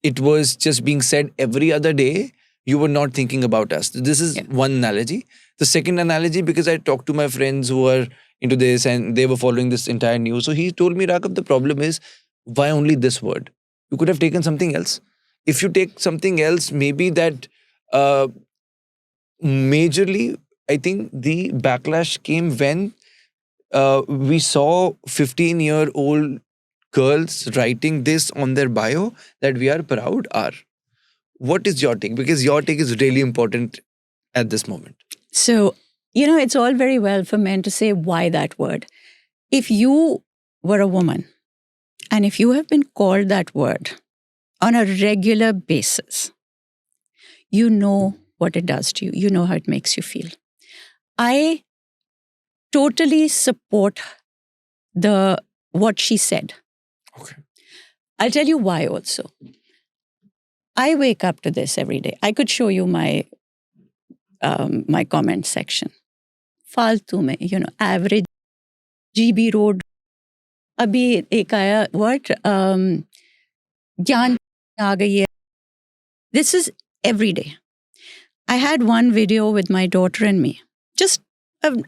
it was just being said every other day, you were not thinking about us. This is one analogy. The second analogy, because I talked to my friends who are into this and they were following this entire news. So he told me, Raghav, the problem is why only this word? You could have taken something else. If you take something else, maybe that majorly, I think the backlash came when we saw 15-year-old girls writing this on their bio that we are proud are. What is your take? Because your take is really important at this moment. So, it's all very well for men to say, why that word? If you were a woman and if you have been called that word on a regular basis, you know what it does to you. You know how it makes you feel. I totally support what she said. Okay. I'll tell you why also. I wake up to this every day. I could show you my comment section. फालतू में, average GB road. अभी एक आया what ज्ञान आ गई है. This is every day. I had one video with my daughter and me. Just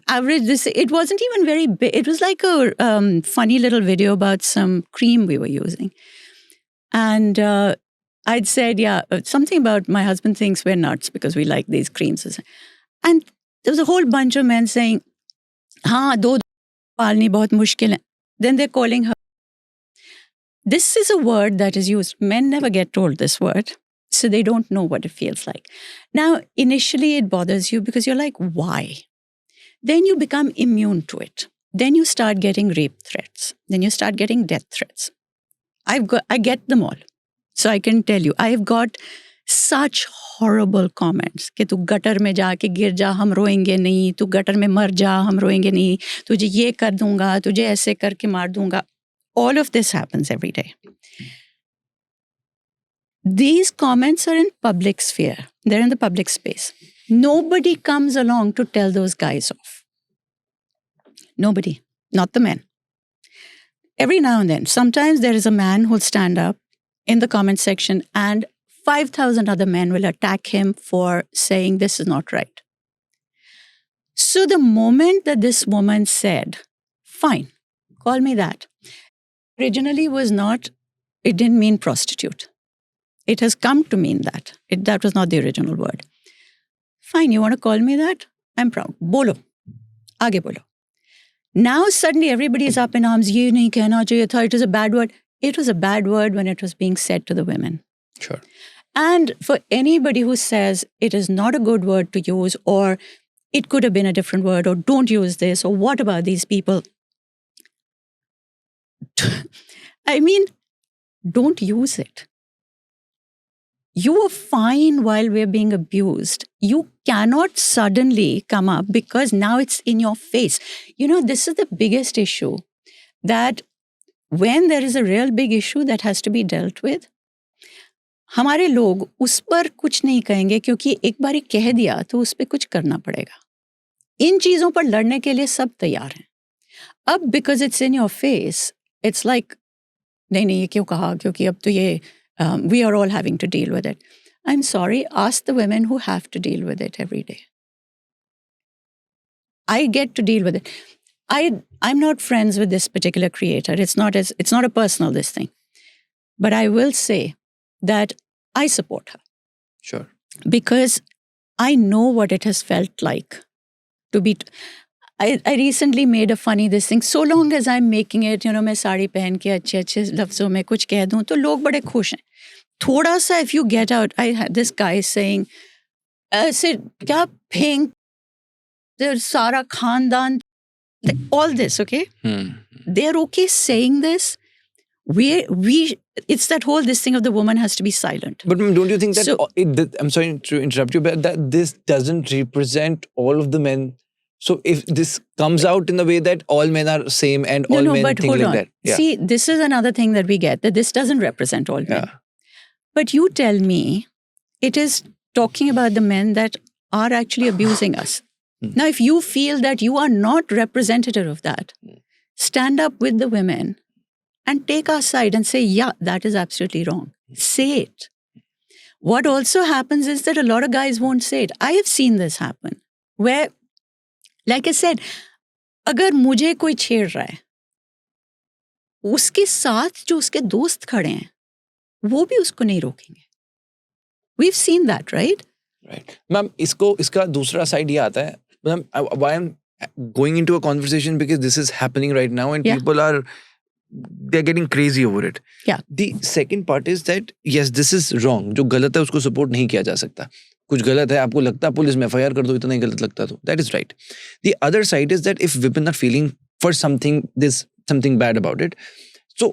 average. It wasn't even very big. It was like a funny little video about some cream we were using. And I'd said, something about my husband thinks we're nuts because we like these creams. And there was a whole bunch of men saying, हाँ, दो पालनी बहुत मुश्किल है. Then they're calling her. This is a word that is used. Men never get told this word. So they don't know what it feels like. Now, initially it bothers you because you're like, why? Then you become immune to it. Then you start getting rape threats. Then you start getting death threats. I get them all. So I can tell you, I've got such horrible comments कि तू gutter में जाके गिर जा, हम रोएंगे नहीं, तू gutter में मर जा, हम रोएंगे नहीं, तुझे ये कर दूंगा, तुझे ऐसे करके मार दूंगा. All of this happens every day. These comments are in public sphere. They're in the public space. Nobody comes along to tell those guys off. Nobody. Not the men. Every now and then, sometimes there is a man who'll stand up in the comment section and 5,000 other men will attack him for saying this is not right. So the moment that this woman said, fine, call me that, originally it didn't mean prostitute. It has come to mean that. That was not the original word. Fine, you want to call me that? I'm proud. Bolo. Aage bolo. Now suddenly everybody is up in arms. Ye nahi kehna chahiye tha. It is a bad word. It was a bad word when it was being said to the women. Sure. And for anybody who says it is not a good word to use, or it could have been a different word, or don't use this, or what about these people? I mean, don't use it. You are fine while we're being abused. You cannot suddenly come up because now it's in your face. This is the biggest issue, that when there is a real big issue that has to be dealt with, हमारे लोग उस पर कुछ नहीं कहेंगे क्योंकि एक बारी कह दिया तो उस पर कुछ करना पड़ेगा. इन चीज़ों पर लड़ने के लिए सब तैयार हैं. अब because it's in your face, it's like, नहीं ये क्यों कहा, क्योंकि अब तो ये we are all having to deal with it. I'm sorry, ask the women who have to deal with it every day. I get to deal with it. I'm not friends with this particular creator. It's not a personal this thing. But I will say that I support her. Sure. Because I know what it has felt like to be... I recently made a funny this thing. So long as I'm making it, मैं साड़ी पहन के अच्छे लफ्ज़ों में कुछ कह दूँ तो लोग बड़े खुश हैं. थोड़ा सा if you get out, I had this guy saying, ऐसे क्या फेंक, सारा खानदान, all this, okay? They're okay saying this. It's that whole this thing of the woman has to be silent. But don't you think that, I'm sorry to interrupt you, but that this doesn't represent all of the men? So if this comes out in the way that all men are same and all men think like that. Yeah. See, this is another thing that we get, that this doesn't represent all men. Yeah. But you tell me, it is talking about the men that are actually abusing us. Now, if you feel that you are not representative of that, stand up with the women and take our side and say, yeah, that is absolutely wrong. Say it. What also happens is that a lot of guys won't say it. I have seen this happen, where, like I said, अगर मुझे कोई छेड़ रहा है, उसके साथ जो उसके दोस्त खड़े हैं, वो भी उसको नहीं रोकेंगे. We've seen that, right? Right. Ma'am, इसका दूसरा side ये आता है. Ma'am, why I'm going into a conversation because this is happening right now and people they're getting crazy over it. Yeah. The second part is that, yes, this is wrong. जो गलत है उसको support नहीं किया जा सकता. कुछ गलत है, आपको लगता है पुलिस में FIR कर दो, इतना ही गलत लगता तो that is right. The other side is that if women are feeling for something bad about it, so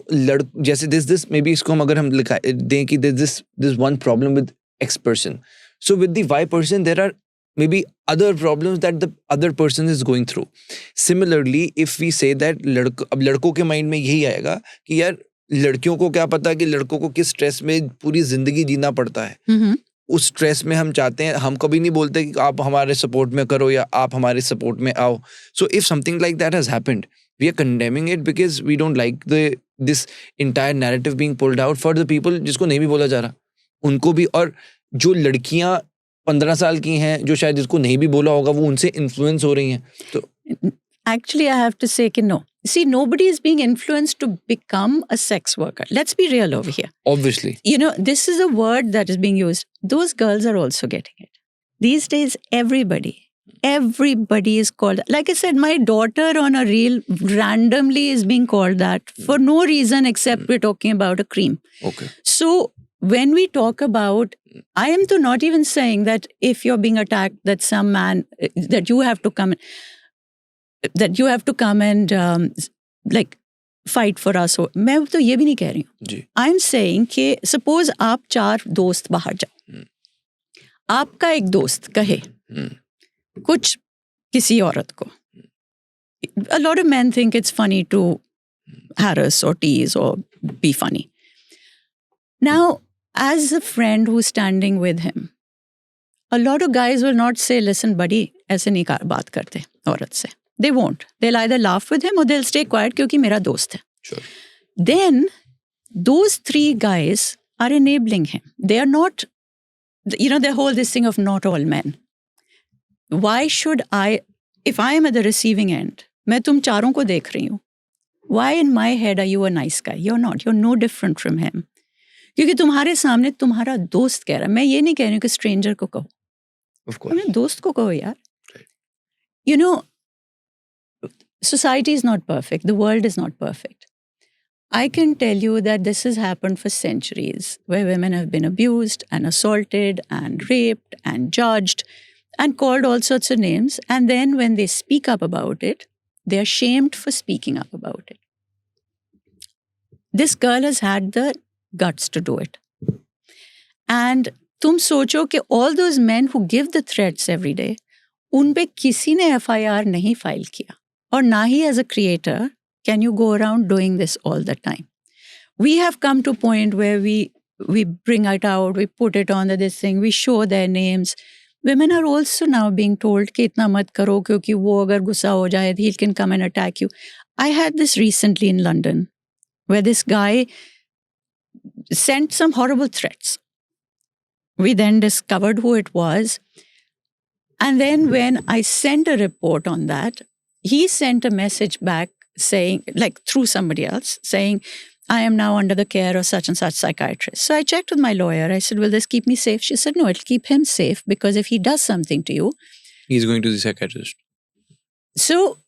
जैसे this maybe इसको अगर हम लिखा दें कि this one problem with X person, so with the Y person there are maybe other problems that the other person is going through. Similarly, if we say that अब लड़कों के माइंड में यही आएगा कि यार लड़कियों को क्या पता कि लड़कों को किस स्ट्रेस में पूरी जिंदगी जीना पड़ता है. उस स्ट्रेस में हम चाहते हैं, हम कभी नहीं बोलते कि आप हमारे सपोर्ट में करो या आप हमारे सपोर्ट में आओ. So if something like that has happened, we are condemning it because we don't like this entire narrative being pulled out for the people जिसको नहीं भी बोला जा रहा उनको भी. और जो लड़कियां 15 साल की हैं जो शायद जिसको नहीं भी बोला होगा वो उनसे इन्फ्लुएंस हो रही हैं. तो Actually, I have to say कि no. See, nobody is being influenced to become a sex worker. Let's be real over here. obviously You know, this is a word that is being used. Those girls are also getting it. These days, everybody is called. Like I said, my daughter on a reel randomly is being called that for no reason except we're talking about a cream. okay. So when we talk about, I am to not even saying that if you're being attacked, that some man, that you have to come and like fight for us. मैं तो ये भी नहीं कह रही हूँ. I am saying कि suppose आप 4 दोस्त बाहर जाओ, आपका एक दोस्त कहे कुछ किसी औरत को. A lot of men think it's funny to harass or tease or be funny. Now, as a friend who's standing with him, a lot of guys will not say, listen buddy, ऐसे नहीं बात करते औरत से. They won't. They'll either laugh with him or they'll stay quiet क्योंकि मेरा दोस्त है. Sure. Then those 3 guys are enabling him. They are not, you know, the whole this thing of not all men. Why should I, if I am at the receiving end, मैं तुम चारों को देख रही हूँ, why in my head are you a nice guy? You're not. You're no different from him. क्योंकि तुम्हारे सामने तुम्हारा दोस्त कह रहा है. मैं ये नहीं कह रही हूँ कि स्ट्रेंजर को कहो. Of course. अपने दोस्त को कहो यार. Right. You know, society is not perfect. The world is not perfect. I can tell you that this has happened for centuries, where women have been abused and assaulted and raped and judged and called all sorts of names. And then when they speak up about it, they are shamed for speaking up about it. This girl has had the guts to do it. And तुम सोचो कि all those men who give the threats every day, उन पे किसी ने FIR नहीं file किया. और ना ही as a creator can you go around doing this all the time. We have come to a point where we bring it out, we put it on this thing, we show their names. Women are also now being told कि इतना मत करो क्योंकि वो अगर गुस्सा हो जाए, he can come and attack you. I had this recently in London where this guy sent some horrible threats. We then discovered who it was. And then when I sent a report on that, he sent a message back saying, like through somebody else, saying, I am now under the care of such and such psychiatrist. So I checked with my lawyer. I said, will this keep me safe? She said, no, it'll keep him safe because if he does something to you, he's going to the psychiatrist. So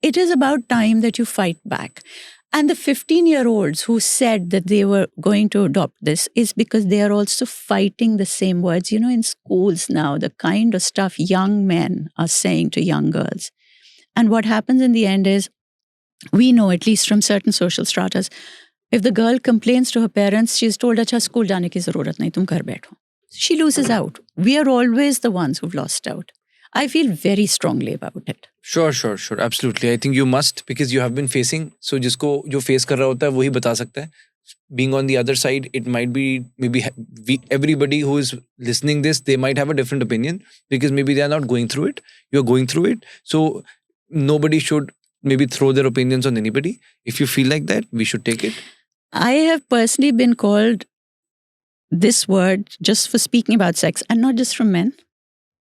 it is about time that you fight back. And the 15-year-olds who said that they were going to adopt this is because they are also fighting the same words. You know, in schools now, the kind of stuff young men are saying to young girls. And what happens in the end is, we know, at least from certain social stratas, if the girl complains to her parents, she's told, acha, school jaane ki zarurat nahi, tum ghar baitho. She loses out. We are always the ones who've lost out. I feel very strongly about it. Sure. Absolutely. I think you must, because you have been facing. So जिसको जो face कर रहा होता है वही बता सकता है. Being on the other side, it might be maybe everybody who is listening this, they might have a different opinion because maybe they are not going through it. You are going through it. So nobody should maybe throw their opinions on anybody. If you feel like that, we should take it. I have personally been called this word just for speaking about sex, and not just from men,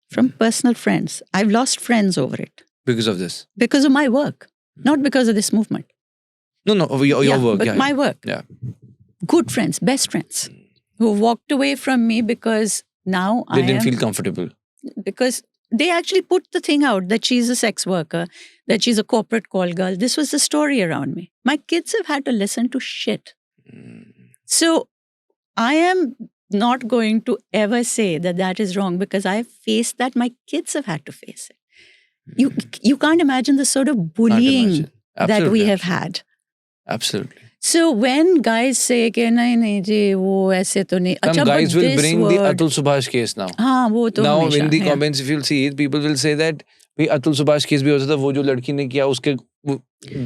from personal friends. I've lost friends over it. Because of this? Because of my work, not because of this movement. No, your work. But my work. Yeah. Good friends, best friends, who walked away from me because now they didn't feel comfortable. Because they actually put the thing out that she's a sex worker, that she's a corporate call girl. This was the story around me. My kids have had to listen to shit. So I am not going to ever say that that is wrong because I've faced that. My kids have had to face it. You can't imagine the sort of bullying imagine. that we Absolutely, have had. Absolutely. So when guys say कि नहीं जी वो ऐसे तो नहीं Some अच्छा but guys will this bring the word Atul Subhash case now. हाँ वो तो Now हमेशा in the yeah. comments, if you'll see it, people will say that भाई अतुल सुभाष केस भी हो सकता था, वो जो लड़की ने किया उसके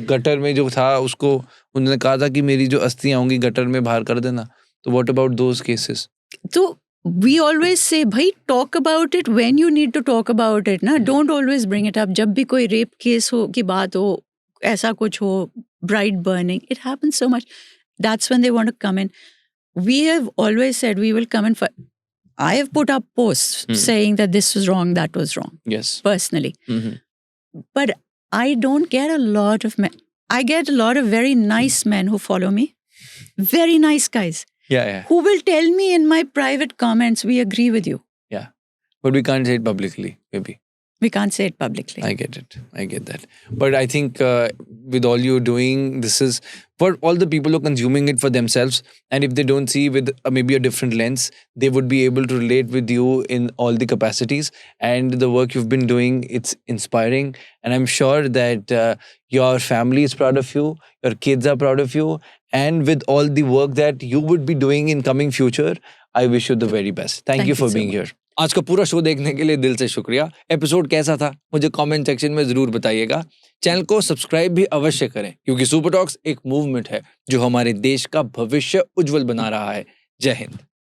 गटर में जो था उसको उन्होंने कहा था कि मेरी जो अस्थियां होंगी गटर में बाहर कर देना. तो what about those cases? तो we always say भाई talk about it when you need to talk about it ना. Don't always bring it up. जब भी कोई रेप केस हो की बात हो ऐसा कुछ हो bride burning, it happens so much. That's when they want to come in. We have always said we will come in for. I have put up posts saying that this was wrong, that was wrong. Yes. Personally. Mhm. But I don't get a lot of men. I get a lot of very nice men who follow me. Very nice guys. Yeah. Who will tell me in my private comments, we agree with you. Yeah. But we can't say it publicly, maybe. We can't say it publicly. I get it. I get that. But I think with all you're doing, this is for all the people who are consuming it for themselves. And if they don't see with maybe a different lens, they would be able to relate with you in all the capacities. And the work you've been doing, it's inspiring. And I'm sure that your family is proud of you. Your kids are proud of you. And with all the work that you would be doing in coming future, I wish you the very best. Thank you for so being much. here. आज का पूरा show देखने के लिए दिल से शुक्रिया. Episode कैसा था मुझे कमेंट सेक्शन में जरूर बताइएगा. चैनल को सब्सक्राइब भी अवश्य करें क्योंकि सुपर टॉक्स एक मूवमेंट है जो हमारे देश का भविष्य उज्जवल बना रहा है. जय हिंद.